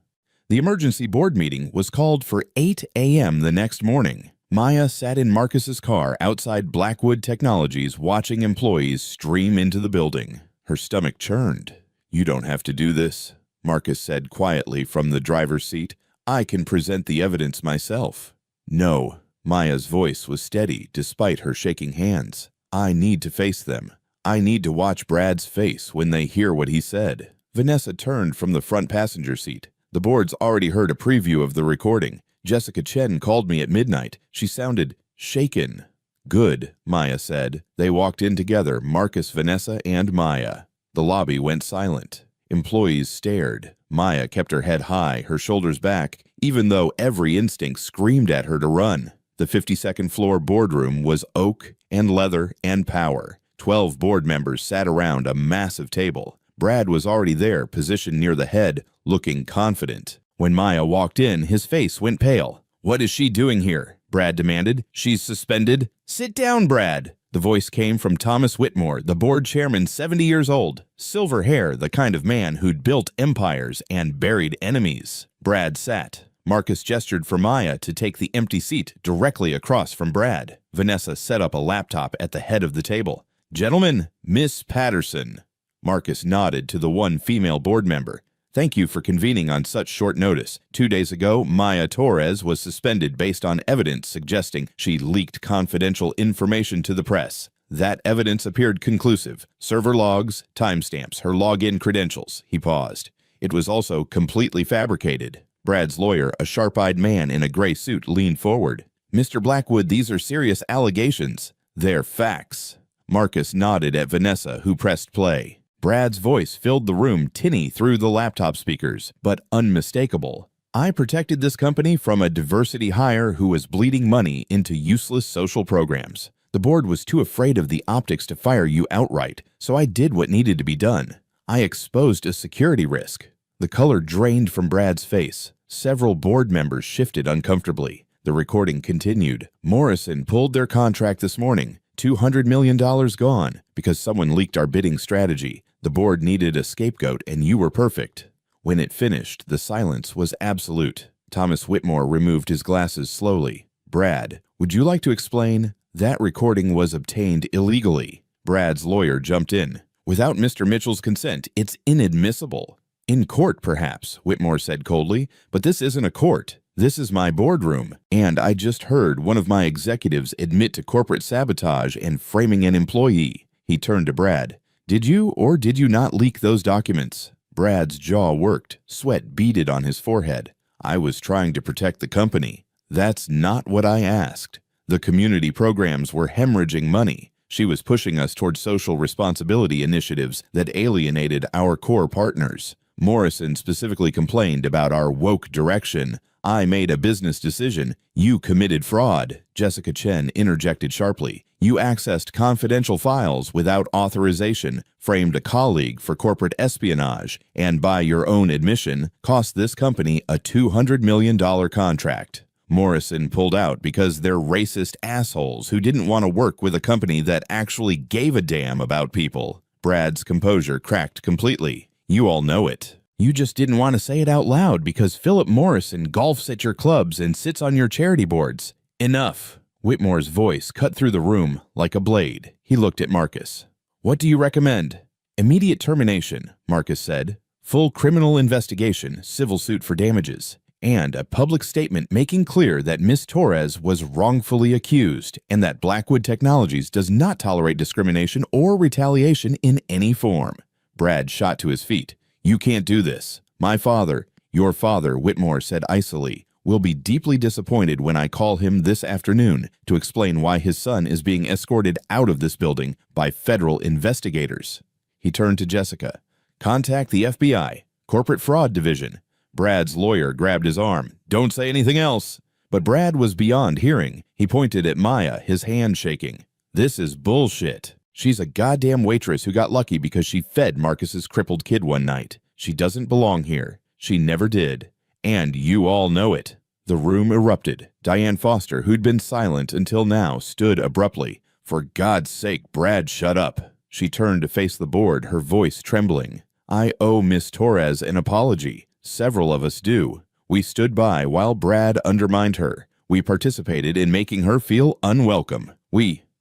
The emergency board meeting was called for 8 a.m. the next morning. Maya sat in Marcus's car outside Blackwood Technologies, watching employees stream into the building. Her stomach churned. You don't have to do this, Marcus said quietly from the driver's seat. I can present the evidence myself. No, Maya's voice was steady despite her shaking hands. I need to face them. I need to watch Brad's face when they hear what he said. Vanessa turned from the front passenger seat. The board's already heard a preview of the recording. Jessica Chen called me at midnight. She sounded shaken. Good, Maya said. They walked in together, Marcus, Vanessa, and Maya. The lobby went silent. Employees stared. Maya kept her head high, her shoulders back, even though every instinct screamed at her to run. The 52nd floor boardroom was oak and leather and power. 12 board members sat around a massive table. Brad was already there, positioned near the head, looking confident. When Maya walked in, his face went pale. What is she doing here? Brad demanded. She's suspended. Sit down, Brad. The voice came from Thomas Whitmore, the board chairman, 70 years old. Silver hair, the kind of man who'd built empires and buried enemies. Brad sat. Marcus gestured for Maya to take the empty seat directly across from Brad. Vanessa set up a laptop at the head of the table. Gentlemen, Miss Patterson. Marcus nodded to the one female board member. Thank you for convening on such short notice. 2 days ago, Maya Torres was suspended based on evidence suggesting she leaked confidential information to the press. That evidence appeared conclusive. Server logs, timestamps, her login credentials. He paused. It was also completely fabricated. Brad's lawyer, a sharp-eyed man in a gray suit, leaned forward. Mr. Blackwood, these are serious allegations. They're facts. Marcus nodded at Vanessa, who pressed play. Brad's voice filled the room, tinny through the laptop speakers, but unmistakable. I protected this company from a diversity hire who was bleeding money into useless social programs. The board was too afraid of the optics to fire you outright, so I did what needed to be done. I exposed a security risk. The color drained from Brad's face. Several board members shifted uncomfortably. The recording continued. Morrison pulled their contract this morning. $200 million gone because someone leaked our bidding strategy. The board needed a scapegoat, and you were perfect. When it finished, the silence was absolute. Thomas Whitmore removed his glasses slowly. Brad, would you like to explain? That recording was obtained illegally. Brad's lawyer jumped in. Without Mr. Mitchell's consent, it's inadmissible. In court, perhaps, Whitmore said coldly, but this isn't a court. This is my boardroom, and I just heard one of my executives admit to corporate sabotage and framing an employee. He turned to Brad. Did you or did you not leak those documents? Brad's jaw worked. Sweat beaded on his forehead. I was trying to protect the company. That's not what I asked. The community programs were hemorrhaging money. She was pushing us toward social responsibility initiatives that alienated our core partners. Morrison specifically complained about our woke direction. I made a business decision. You committed fraud, Jessica Chen interjected sharply. You accessed confidential files without authorization, framed a colleague for corporate espionage, and by your own admission, cost this company a $200 million contract. Morrison pulled out because they're racist assholes who didn't want to work with a company that actually gave a damn about people. Brad's composure cracked completely. You all know it. You just didn't want to say it out loud because Philip Morrison golfs at your clubs and sits on your charity boards. Enough. Whitmore's voice cut through the room like a blade. He looked at Marcus. What do you recommend? Immediate termination, Marcus said. Full criminal investigation, civil suit for damages, and a public statement making clear that Miss Torres was wrongfully accused and that Blackwood Technologies does not tolerate discrimination or retaliation in any form. Brad shot to his feet. You can't do this. My father, your father, Whitmore said icily, will be deeply disappointed when I call him this afternoon to explain why his son is being escorted out of this building by federal investigators. He turned to Jessica. Contact the FBI, Corporate Fraud Division. Brad's lawyer grabbed his arm. Don't say anything else. But Brad was beyond hearing. He pointed at Maya, his hand shaking. This is bullshit. She's a goddamn waitress who got lucky because she fed Marcus's crippled kid one night. She doesn't belong here. She never did. And you all know it. The room erupted. Diane Foster, who'd been silent until now, stood abruptly. For God's sake, Brad, shut up. She turned to face the board, her voice trembling. I owe Miss Torres an apology. Several of us do. We stood by while Brad undermined her. We participated in making her feel unwelcome.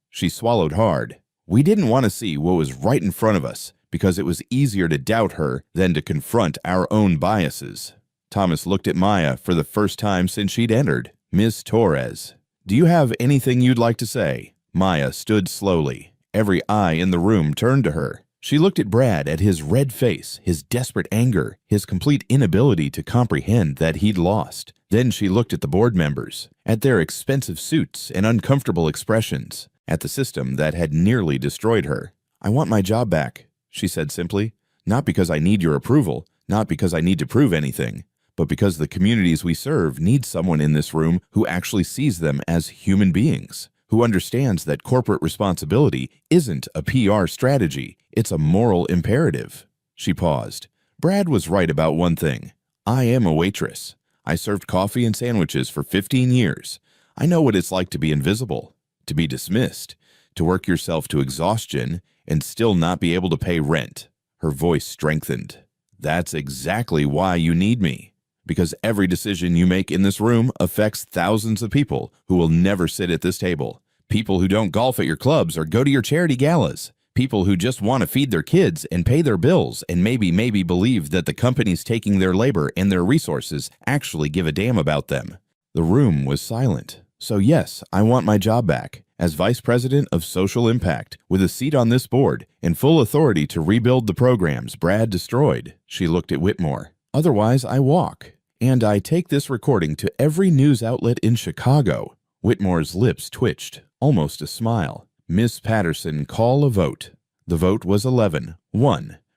She swallowed hard. We didn't want to see what was right in front of us because it was easier to doubt her than to confront our own biases. Thomas looked at Maya for the first time since she'd entered. Miss Torres, do you have anything you'd like to say? Maya stood slowly. Every eye in the room turned to her. She looked at Brad, at his red face, his desperate anger, his complete inability to comprehend that he'd lost. Then she looked at the board members, at their expensive suits and uncomfortable expressions, at the system that had nearly destroyed her. I want my job back, she said simply. Not because I need your approval, not because I need to prove anything, but because the communities we serve need someone in this room who actually sees them as human beings, who understands that corporate responsibility isn't a PR strategy, it's a moral imperative. She paused. Brad was right about one thing. I am a waitress. I served coffee and sandwiches for 15 years. I know what it's like to be invisible, to be dismissed, to work yourself to exhaustion and still not be able to pay rent. Her voice strengthened. That's exactly why you need me. Because every decision you make in this room affects thousands of people who will never sit at this table. People who don't golf at your clubs or go to your charity galas. People who just want to feed their kids and pay their bills and maybe believe that the companies taking their labor and their resources actually give a damn about them. The room was silent. So yes, I want my job back. As Vice President of Social Impact, with a seat on this board and full authority to rebuild the programs Brad destroyed. She looked at Whitmore. Otherwise, I walk. And I take this recording to every news outlet in Chicago. Whitmore's lips twitched, almost a smile. Miss Patterson, call a vote. The vote was 11-1.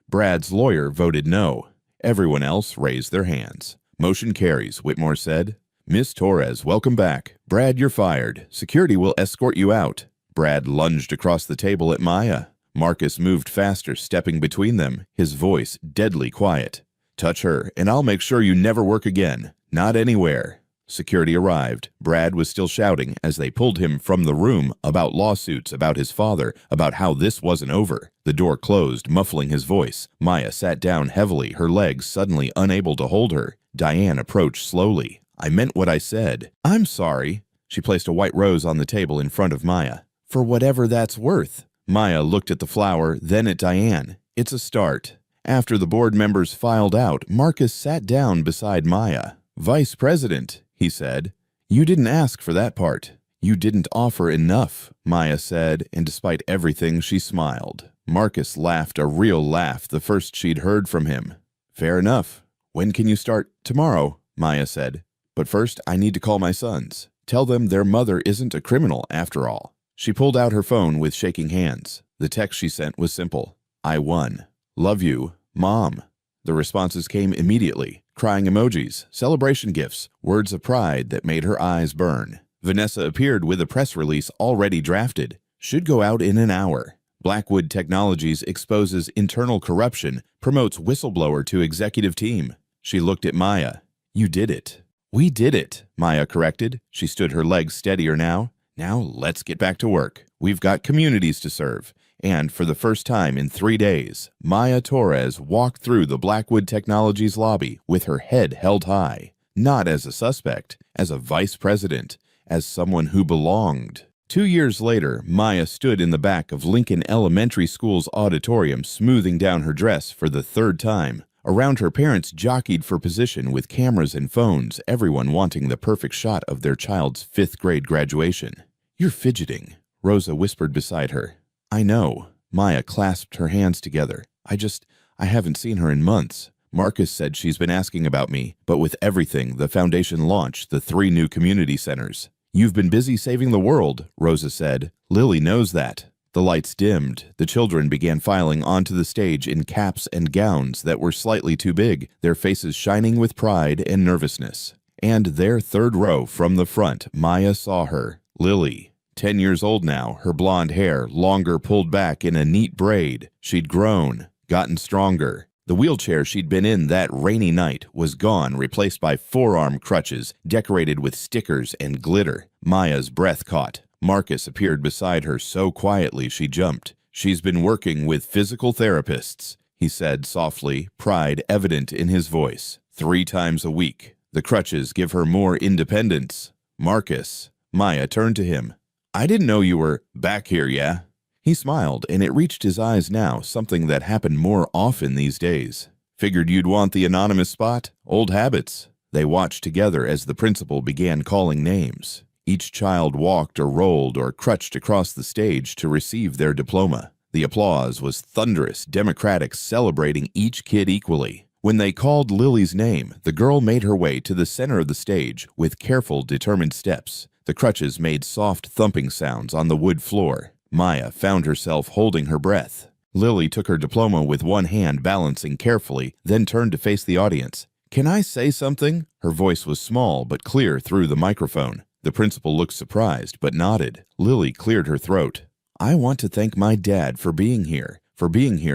Brad's lawyer voted no. Everyone else raised their hands. Motion carries, Whitmore said. Miss Torres, welcome back. Brad, you're fired. Security will escort you out. Brad lunged across the table at Maya. Marcus moved faster, stepping between them, his voice deadly quiet. Touch her, and I'll make sure you never work again. Not anywhere. Security arrived. Brad was still shouting as they pulled him from the room about lawsuits, about his father, about how this wasn't over. The door closed, muffling his voice. Maya sat down heavily, her legs suddenly unable to hold her. Diane approached slowly. I meant what I said. I'm sorry. She placed a white rose on the table in front of Maya. For whatever that's worth. Maya looked at the flower, then at Diane. It's a start. After the board members filed out, Marcus sat down beside Maya. Vice President, he said. You didn't ask for that part. You didn't offer enough, Maya said, and despite everything, she smiled. Marcus laughed a real laugh, the first she'd heard from him. Fair enough. When can you start? Tomorrow, Maya said. But first, I need to call my sons. Tell them their mother isn't a criminal after all. She pulled out her phone with shaking hands. The text she sent was simple. I won. Love you, Mom. The responses came immediately. Crying emojis, celebration gifts, words of pride that made her eyes burn. Vanessa appeared with a press release already drafted. Should go out in an hour. Blackwood Technologies exposes internal corruption, promotes whistleblower to executive team. She looked at Maya. You did it. We did it, Maya corrected. She stood her legs steadier now. Now let's get back to work. We've got communities to serve. And for the first time in 3 days, Maya Torres walked through the Blackwood Technologies lobby with her head held high. Not as a suspect, as a vice president, as someone who belonged. 2 years later, Maya stood in the back of Lincoln Elementary School's auditorium, smoothing down her dress for the third time. Around her, parents jockeyed for position with cameras and phones, everyone wanting the perfect shot of their child's 5th grade graduation. You're fidgeting, Rosa whispered beside her. I know. Maya clasped her hands together. I haven't seen her in months. Marcus said she's been asking about me, but with everything, the foundation launched the 3 new community centers. You've been busy saving the world, Rosa said. Lily knows that. The lights dimmed. The children began filing onto the stage in caps and gowns that were slightly too big, their faces shining with pride and nervousness. And their third row from the front, Maya saw her, Lily. 10 years old now, her blonde hair longer pulled back in a neat braid. She'd grown, gotten stronger. The wheelchair she'd been in that rainy night was gone, replaced by forearm crutches decorated with stickers and glitter. Maya's breath caught. Marcus appeared beside her so quietly she jumped. She's been working with physical therapists, he said softly, pride evident in his voice. 3 times a week. The crutches give her more independence. Marcus. Maya turned to him. I didn't know you were back here, yeah? He smiled, and it reached his eyes now, something that happened more often these days. Figured you'd want the anonymous spot? Old habits. They watched together as the principal began calling names. Each child walked or rolled or crutched across the stage to receive their diploma. The applause was thunderous, democratic, celebrating each kid equally. When they called Lily's name, the girl made her way to the center of the stage with careful, determined steps. The crutches made soft thumping sounds on the wood floor. Maya found herself holding her breath. Lily took her diploma with one hand, balancing carefully, then turned to face the audience. Can I say something? Her voice was small but clear through the microphone. The principal looked surprised but nodded. Lily cleared her throat. I want to thank my dad for being here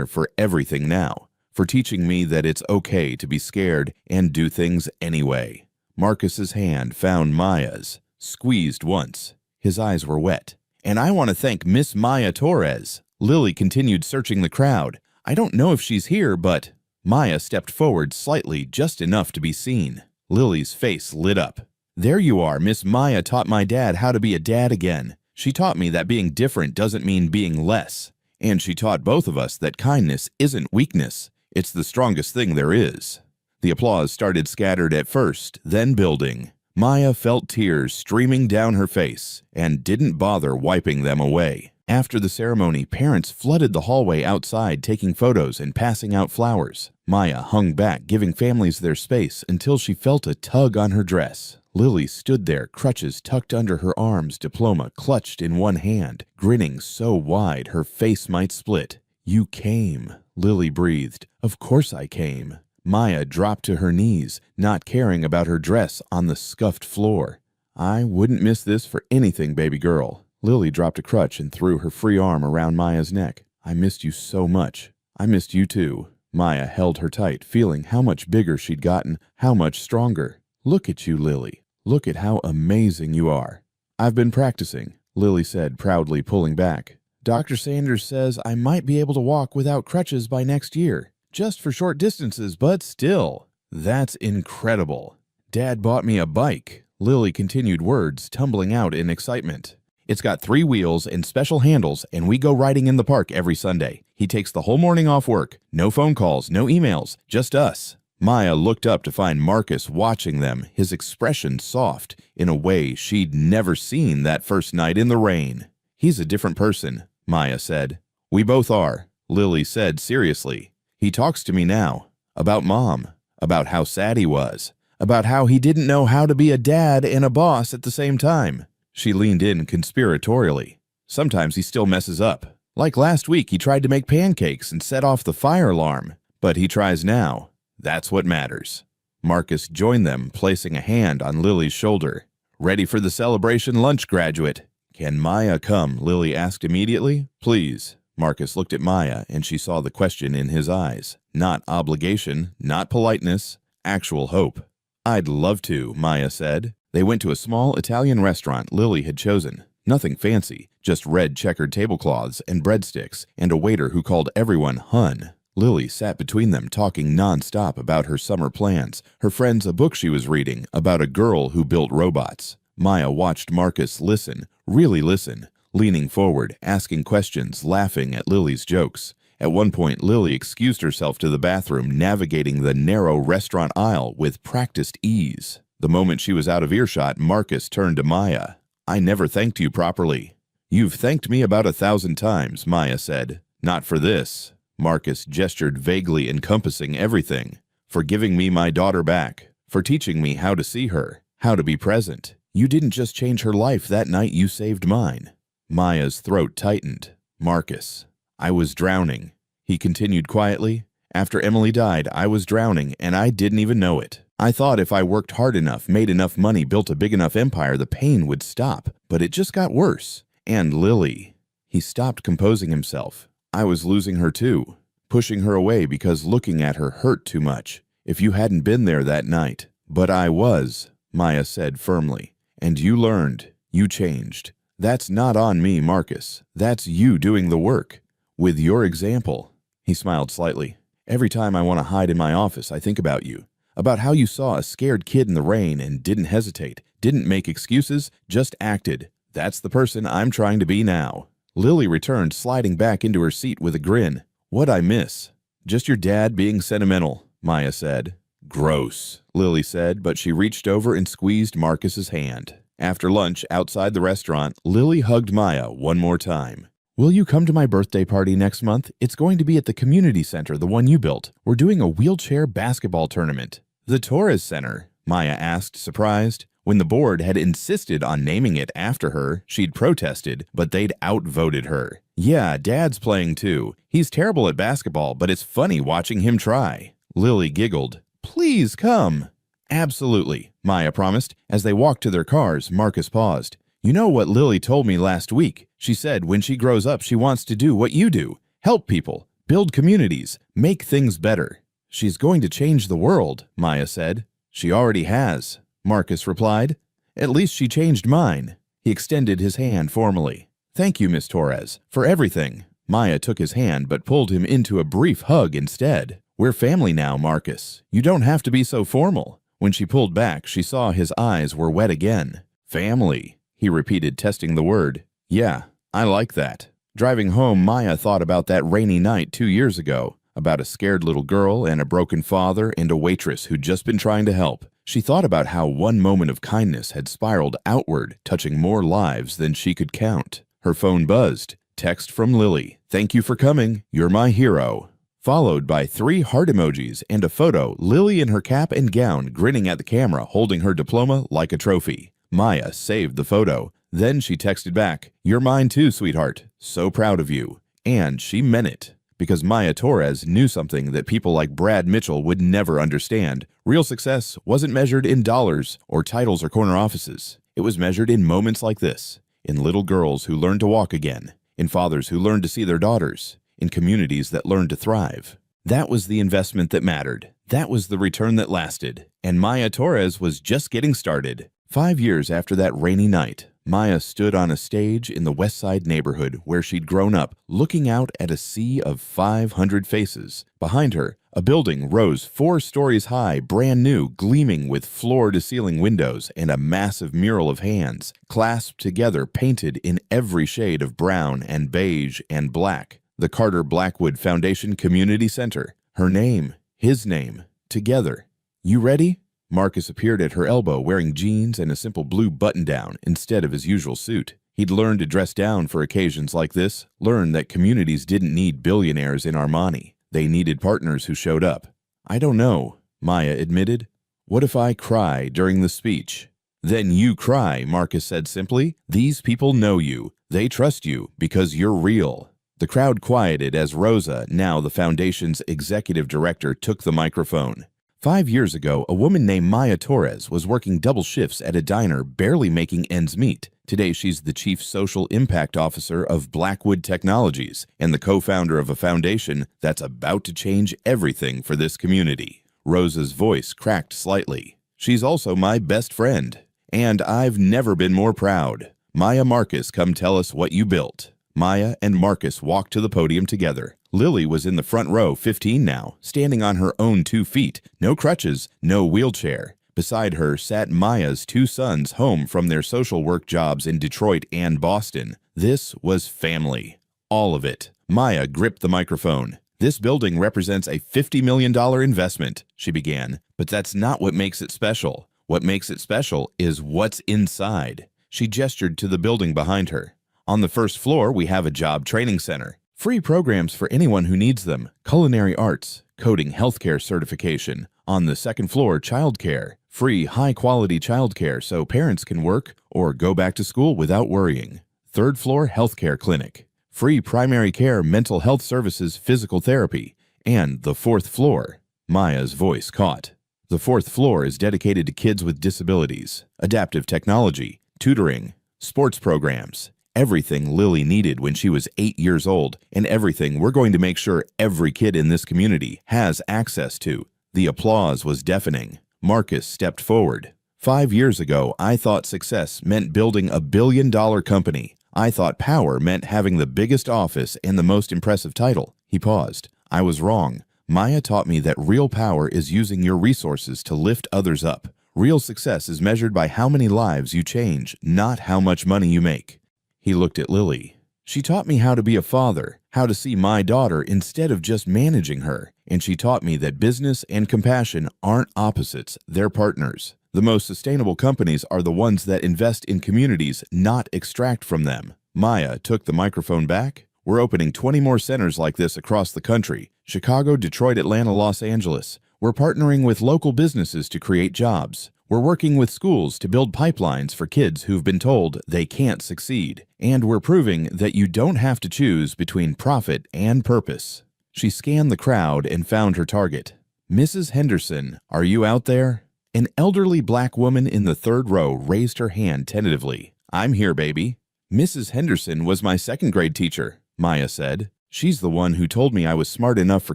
for everything now, for teaching me that it's okay to be scared and do things anyway. Marcus's hand found Maya's. Squeezed once. His eyes were wet. And I want to thank Miss Maya Torres. Lily continued searching the crowd. I don't know if she's here, but... Maya stepped forward slightly, just enough to be seen. Lily's face lit up. There you are. Miss Maya taught my dad how to be a dad again. She taught me that being different doesn't mean being less. And she taught both of us that kindness isn't weakness. It's the strongest thing there is. The applause started scattered at first, then building. Maya felt tears streaming down her face and didn't bother wiping them away. After the ceremony, parents flooded the hallway outside taking photos and passing out flowers. Maya hung back, giving families their space until she felt a tug on her dress. Lily stood there, crutches tucked under her arms, diploma clutched in one hand, grinning so wide her face might split. "You came," Lily breathed. "Of course I came." Maya dropped to her knees, not caring about her dress on the scuffed floor. "I wouldn't miss this for anything, baby girl." Lily dropped a crutch and threw her free arm around Maya's neck. "I missed you so much." "I missed you too." Maya held her tight, feeling how much bigger she'd gotten, how much stronger. "Look at you, Lily. Look at how amazing you are." "I've been practicing," Lily said, proudly pulling back. "Dr. Sanders says I might be able to walk without crutches by next year. Just for short distances, but still." "That's incredible." "Dad bought me a bike," Lily continued, words tumbling out in excitement. "It's got 3 wheels and special handles, and we go riding in the park every Sunday. He takes the whole morning off work. No phone calls, no emails, just us." Maya looked up to find Marcus watching them, his expression soft, in a way she'd never seen that first night in the rain. "He's a different person," Maya said. "We both are," Lily said seriously. "He talks to me now. About Mom. About how sad he was. About how he didn't know how to be a dad and a boss at the same time." She leaned in conspiratorially. "Sometimes he still messes up. Like last week he tried to make pancakes and set off the fire alarm. But he tries now. That's what matters." Marcus joined them, placing a hand on Lily's shoulder. "Ready for the celebration lunch, graduate?" "Can Maya come?" Lily asked immediately. "Please." Marcus looked at Maya, and she saw the question in his eyes. Not obligation, not politeness, actual hope. "I'd love to," Maya said. They went to a small Italian restaurant Lily had chosen. Nothing fancy, just red checkered tablecloths and breadsticks, and a waiter who called everyone Hun. Lily sat between them, talking non-stop about her summer plans, her friends, a book she was reading about a girl who built robots. Maya watched Marcus listen, really listen, leaning forward, asking questions, laughing at Lily's jokes. At one point, Lily excused herself to the bathroom, navigating the narrow restaurant aisle with practiced ease. The moment she was out of earshot, Marcus turned to Maya. "I never thanked you properly." "You've thanked me about 1,000 times, Maya said. "Not for this." Marcus gestured vaguely, encompassing everything. "For giving me my daughter back. For teaching me how to see her, how to be present. You didn't just change her life that night, you saved mine." Maya's throat tightened. "Marcus, I was drowning," he continued quietly. "After Emily died, I was drowning, and I didn't even know it. I thought if I worked hard enough, made enough money, built a big enough empire, the pain would stop. But it just got worse. And Lily." He stopped, composing himself. "I was losing her too, pushing her away because looking at her hurt too much. If you hadn't been there that night." "But I was," Maya said firmly. "And you learned. You changed. That's not on me, Marcus. That's you doing the work. With your example." He smiled slightly. "Every time I want to hide in my office, I think about you. About how you saw a scared kid in the rain and didn't hesitate, didn't make excuses, just acted. That's the person I'm trying to be now." Lily returned, sliding back into her seat with a grin. "What'd I miss?" "Just your dad being sentimental," Maya said. "Gross," Lily said, but she reached over and squeezed Marcus's hand. After lunch, outside the restaurant, Lily hugged Maya one more time. "Will you come to my birthday party next month? It's going to be at the community center, the one you built. We're doing a wheelchair basketball tournament." "The Torres Center?" Maya asked, surprised. When the board had insisted on naming it after her, she'd protested, but they'd outvoted her. "Yeah, Dad's playing too. He's terrible at basketball, but it's funny watching him try." Lily giggled. "Please come." "Absolutely," Maya promised. As they walked to their cars, Marcus paused. "You know what Lily told me last week? She said when she grows up she wants to do what you do. Help people, build communities, make things better." "She's going to change the world," Maya said. "She already has," Marcus replied. "At least she changed mine." He extended his hand formally. "Thank you, Miss Torres, for everything." Maya took his hand but pulled him into a brief hug instead. "We're family now, Marcus. You don't have to be so formal." When she pulled back, she saw his eyes were wet again. "Family," he repeated, testing the word. "Yeah, I like that." Driving home, Maya thought about that rainy night 2 years ago, about a scared little girl and a broken father and a waitress who'd just been trying to help. She thought about how one moment of kindness had spiraled outward, touching more lives than she could count. Her phone buzzed. Text from Lily. "Thank you for coming. You're my hero." Followed by 3 heart emojis and a photo, Lily in her cap and gown, grinning at the camera, holding her diploma like a trophy. Maya saved the photo. Then she texted back, "You're mine too, sweetheart. So proud of you." And she meant it. Because Maya Torres knew something that people like Brad Mitchell would never understand. Real success wasn't measured in dollars or titles or corner offices. It was measured in moments like this. In little girls who learned to walk again. In fathers who learned to see their daughters. In communities that learned to thrive. That was the investment that mattered. That was the return that lasted. And Maya Torres was just getting started. 5 years after that rainy night, Maya stood on a stage in the West Side neighborhood where she'd grown up, looking out at a sea of 500 faces. Behind her, a building rose 4 stories high, brand new, gleaming with floor-to-ceiling windows and a massive mural of hands, clasped together, painted in every shade of brown and beige and black. The Carter Blackwood Foundation Community Center. Her name, his name, together. "You ready?" Marcus appeared at her elbow wearing jeans and a simple blue button-down instead of his usual suit. He'd learned to dress down for occasions like this, learned that communities didn't need billionaires in Armani. They needed partners who showed up. "I don't know," Maya admitted. "What if I cry during the speech?" "Then you cry," Marcus said simply. "These people know you. They trust you because you're real." The crowd quieted as Rosa, now the foundation's executive director, took the microphone. 5 years ago, a woman named Maya Torres was working double shifts at a diner, barely making ends meet. Today, she's the Chief Social Impact Officer of Blackwood Technologies and the co-founder of a foundation that's about to change everything for this community. Rosa's voice cracked slightly. "She's also my best friend, and I've never been more proud. Maya, Marcus, come tell us what you built." Maya and Marcus walked to the podium together. Lily was in the front row, 15 now, standing on her own 2 feet, no crutches, no wheelchair. Beside her sat Maya's 2 sons home from their social work jobs in Detroit and Boston. This was family. All of it. Maya gripped the microphone. "This building represents a $50 million investment," she began. "But that's not what makes it special. What makes it special is what's inside." She gestured to the building behind her. "On the first floor, we have a job training center. Free programs for anyone who needs them. Culinary arts, coding healthcare certification. On the second floor, childcare. Free high-quality childcare so parents can work or go back to school without worrying. Third floor, healthcare clinic. Free primary care, mental health services, physical therapy. And the fourth floor." Maya's voice caught. "The fourth floor is dedicated to kids with disabilities, adaptive technology, tutoring, sports programs. Everything Lily needed when she was 8 years old, and everything we're going to make sure every kid in this community has access to." The applause was deafening. Marcus stepped forward. 5 years ago, I thought success meant building a billion-dollar company. I thought power meant having the biggest office and the most impressive title." He paused. "I was wrong. Maya taught me that real power is using your resources to lift others up. Real success is measured by how many lives you change, not how much money you make." He looked at Lily. "She taught me how to be a father, how to see my daughter instead of just managing her. And she taught me that business and compassion aren't opposites, they're partners. The most sustainable companies are the ones that invest in communities, not extract from them." Maya took the microphone back. "We're opening 20 more centers like this across the country. Chicago, Detroit, Atlanta, Los Angeles. We're partnering with local businesses to create jobs. We're working with schools to build pipelines for kids who've been told they can't succeed. And we're proving that you don't have to choose between profit and purpose." She scanned the crowd and found her target. "Mrs. Henderson, are you out there?" An elderly black woman in the third row raised her hand tentatively. "I'm here, baby." "Mrs. Henderson was my second-grade teacher," Maya said. "She's the one who told me I was smart enough for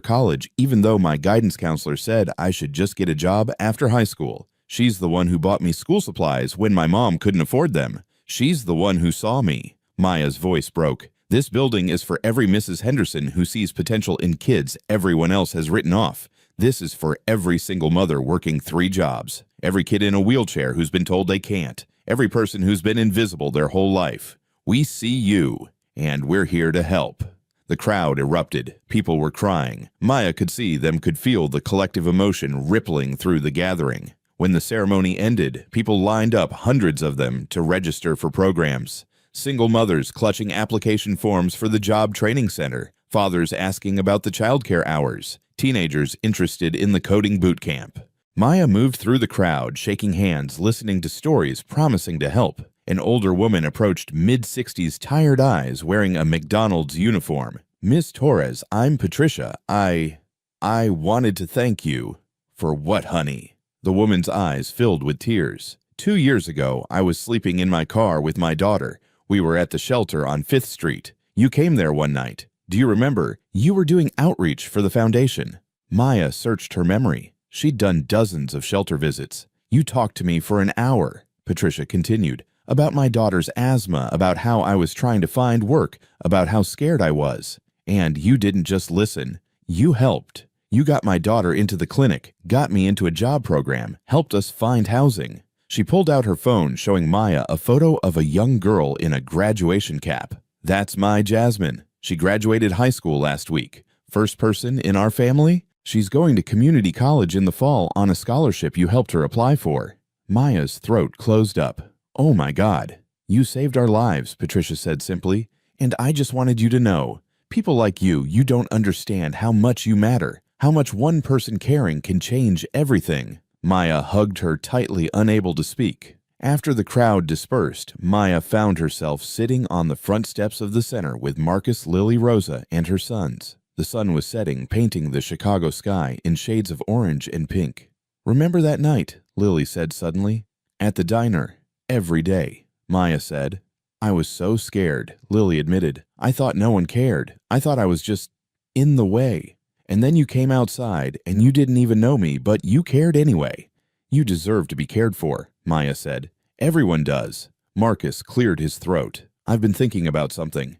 college, even though my guidance counselor said I should just get a job after high school. She's the one who bought me school supplies when my mom couldn't afford them. She's the one who saw me." Maya's voice broke. "This building is for every Mrs. Henderson who sees potential in kids everyone else has written off. This is for every single mother working 3 jobs, every kid in a wheelchair who's been told they can't, every person who's been invisible their whole life. We see you." and we're here to help." The crowd erupted. People were crying. Maya could feel the collective emotion rippling through the gathering. When the ceremony ended, people lined up, hundreds of them, to register for programs. Single mothers clutching application forms for the job training center, fathers asking about the childcare hours, teenagers interested in the coding boot camp. Maya moved through the crowd, shaking hands, listening to stories promising to help. An older woman approached, mid-60s, tired eyes, wearing a McDonald's uniform. "Miss Torres, I'm Patricia. I wanted to thank you." "For what, honey?" The woman's eyes filled with tears. "2 years ago, I was sleeping in my car with my daughter. We were at the shelter on 5th Street. You came there one night. Do you remember? You were doing outreach for the foundation." Maya searched her memory. She'd done dozens of shelter visits. "You talked to me for an hour," Patricia continued, "about my daughter's asthma, about how I was trying to find work, about how scared I was. And you didn't just listen. You helped. You got my daughter into the clinic, got me into a job program, helped us find housing." She pulled out her phone, showing Maya a photo of a young girl in a graduation cap. "That's my Jasmine. She graduated high school last week. First person in our family. She's going to community college in the fall on a scholarship you helped her apply for." Maya's throat closed up. "Oh my God. You saved our lives," Patricia said simply. "And I just wanted you to know. People like you don't understand how much you matter, how much one person caring can change everything." Maya hugged her tightly, unable to speak. After the crowd dispersed, Maya found herself sitting on the front steps of the center with Marcus, Lily, Rosa, and her sons. The sun was setting, painting the Chicago sky in shades of orange and pink. "Remember that night?" Lily said suddenly. "At the diner. Every day," Maya said. "I was so scared," Lily admitted. "I thought no one cared. I thought I was just in the way. And then you came outside, and you didn't even know me, but you cared anyway." "You deserve to be cared for," Maya said. "Everyone does." Marcus cleared his throat. "I've been thinking about something.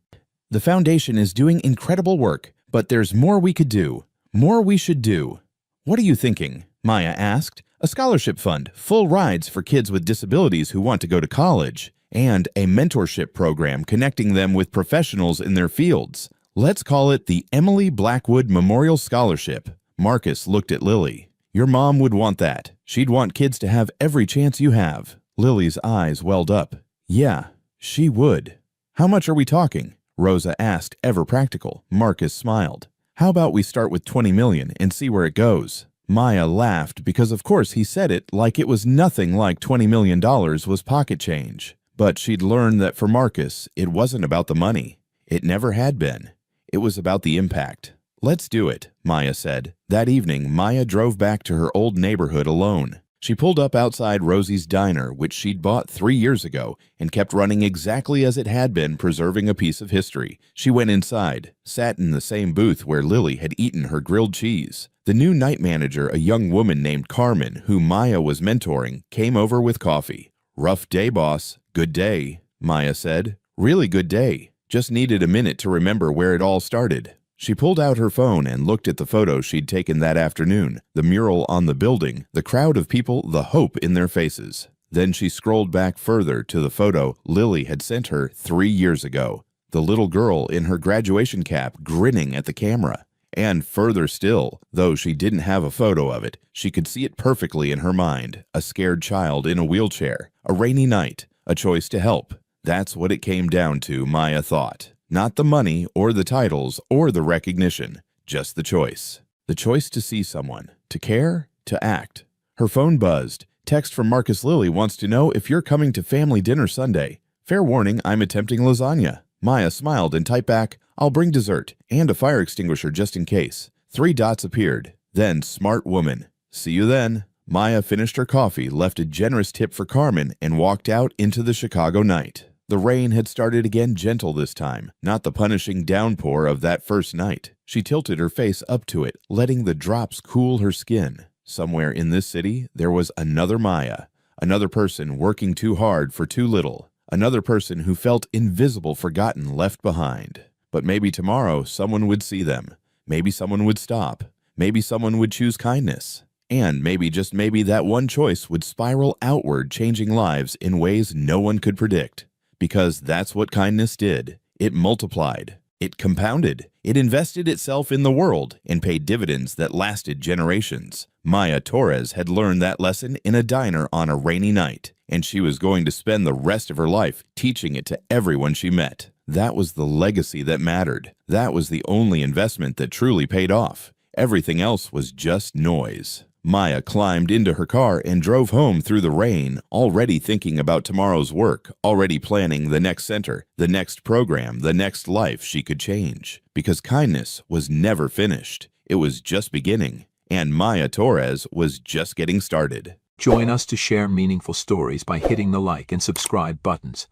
The foundation is doing incredible work, but there's more we could do. More we should do." "What are you thinking?" Maya asked. "A scholarship fund, full rides for kids with disabilities who want to go to college, and a mentorship program connecting them with professionals in their fields. Let's call it the Emily Blackwood Memorial Scholarship." Marcus looked at Lily. "Your mom would want that. She'd want kids to have every chance you have." Lily's eyes welled up. "Yeah, she would." "How much are we talking?" Rosa asked, ever practical. Marcus smiled. "How about we start with 20 million and see where it goes?" Maya laughed because of course he said it like it was nothing like $20 million was pocket change. But she'd learned that for Marcus, it wasn't about the money. It never had been. It was about the impact. "Let's do it," Maya said. That evening, Maya drove back to her old neighborhood alone. She pulled up outside Rosie's diner, which she'd bought 3 years ago, and kept running exactly as it had been, preserving a piece of history. She went inside, sat in the same booth where Lily had eaten her grilled cheese. The new night manager, a young woman named Carmen, who Maya was mentoring, came over with coffee. "Rough day, boss." "Good day," Maya said. "Really good day. Just needed a minute to remember where it all started." She pulled out her phone and looked at the photo she'd taken that afternoon, the mural on the building, the crowd of people, the hope in their faces. Then she scrolled back further to the photo Lily had sent her 3 years ago, the little girl in her graduation cap grinning at the camera. And further still, though she didn't have a photo of it, she could see it perfectly in her mind, a scared child in a wheelchair, a rainy night, a choice to help. That's what it came down to, Maya thought. Not the money or the titles or the recognition, just the choice. The choice to see someone, to care, to act. Her phone buzzed. "Text from Marcus. Lily wants to know if you're coming to family dinner Sunday. Fair warning, I'm attempting lasagna." Maya smiled and typed back, "I'll bring dessert and a fire extinguisher just in case." 3 dots appeared. Then, "Smart woman. See you then." Maya finished her coffee, left a generous tip for Carmen, and walked out into the Chicago night. The rain had started again, gentle this time, not the punishing downpour of that first night. She tilted her face up to it, letting the drops cool her skin. Somewhere in this city, there was another Maya, another person working too hard for too little, another person who felt invisible, forgotten, left behind. But maybe tomorrow someone would see them. Maybe someone would stop. Maybe someone would choose kindness. And maybe, just maybe, that one choice would spiral outward, changing lives in ways no one could predict. Because that's what kindness did. It multiplied. It compounded. It invested itself in the world and paid dividends that lasted generations. Maya Torres had learned that lesson in a diner on a rainy night, and she was going to spend the rest of her life teaching it to everyone she met. That was the legacy that mattered. That was the only investment that truly paid off. Everything else was just noise. Maya climbed into her car and drove home through the rain, already thinking about tomorrow's work, already planning the next center, the next program, the next life she could change. Because kindness was never finished. It was just beginning. And Maya Torres was just getting started. Join us to share meaningful stories by hitting the like and subscribe buttons.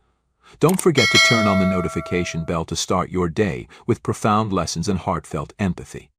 Don't forget to turn on the notification bell to start your day with profound lessons and heartfelt empathy.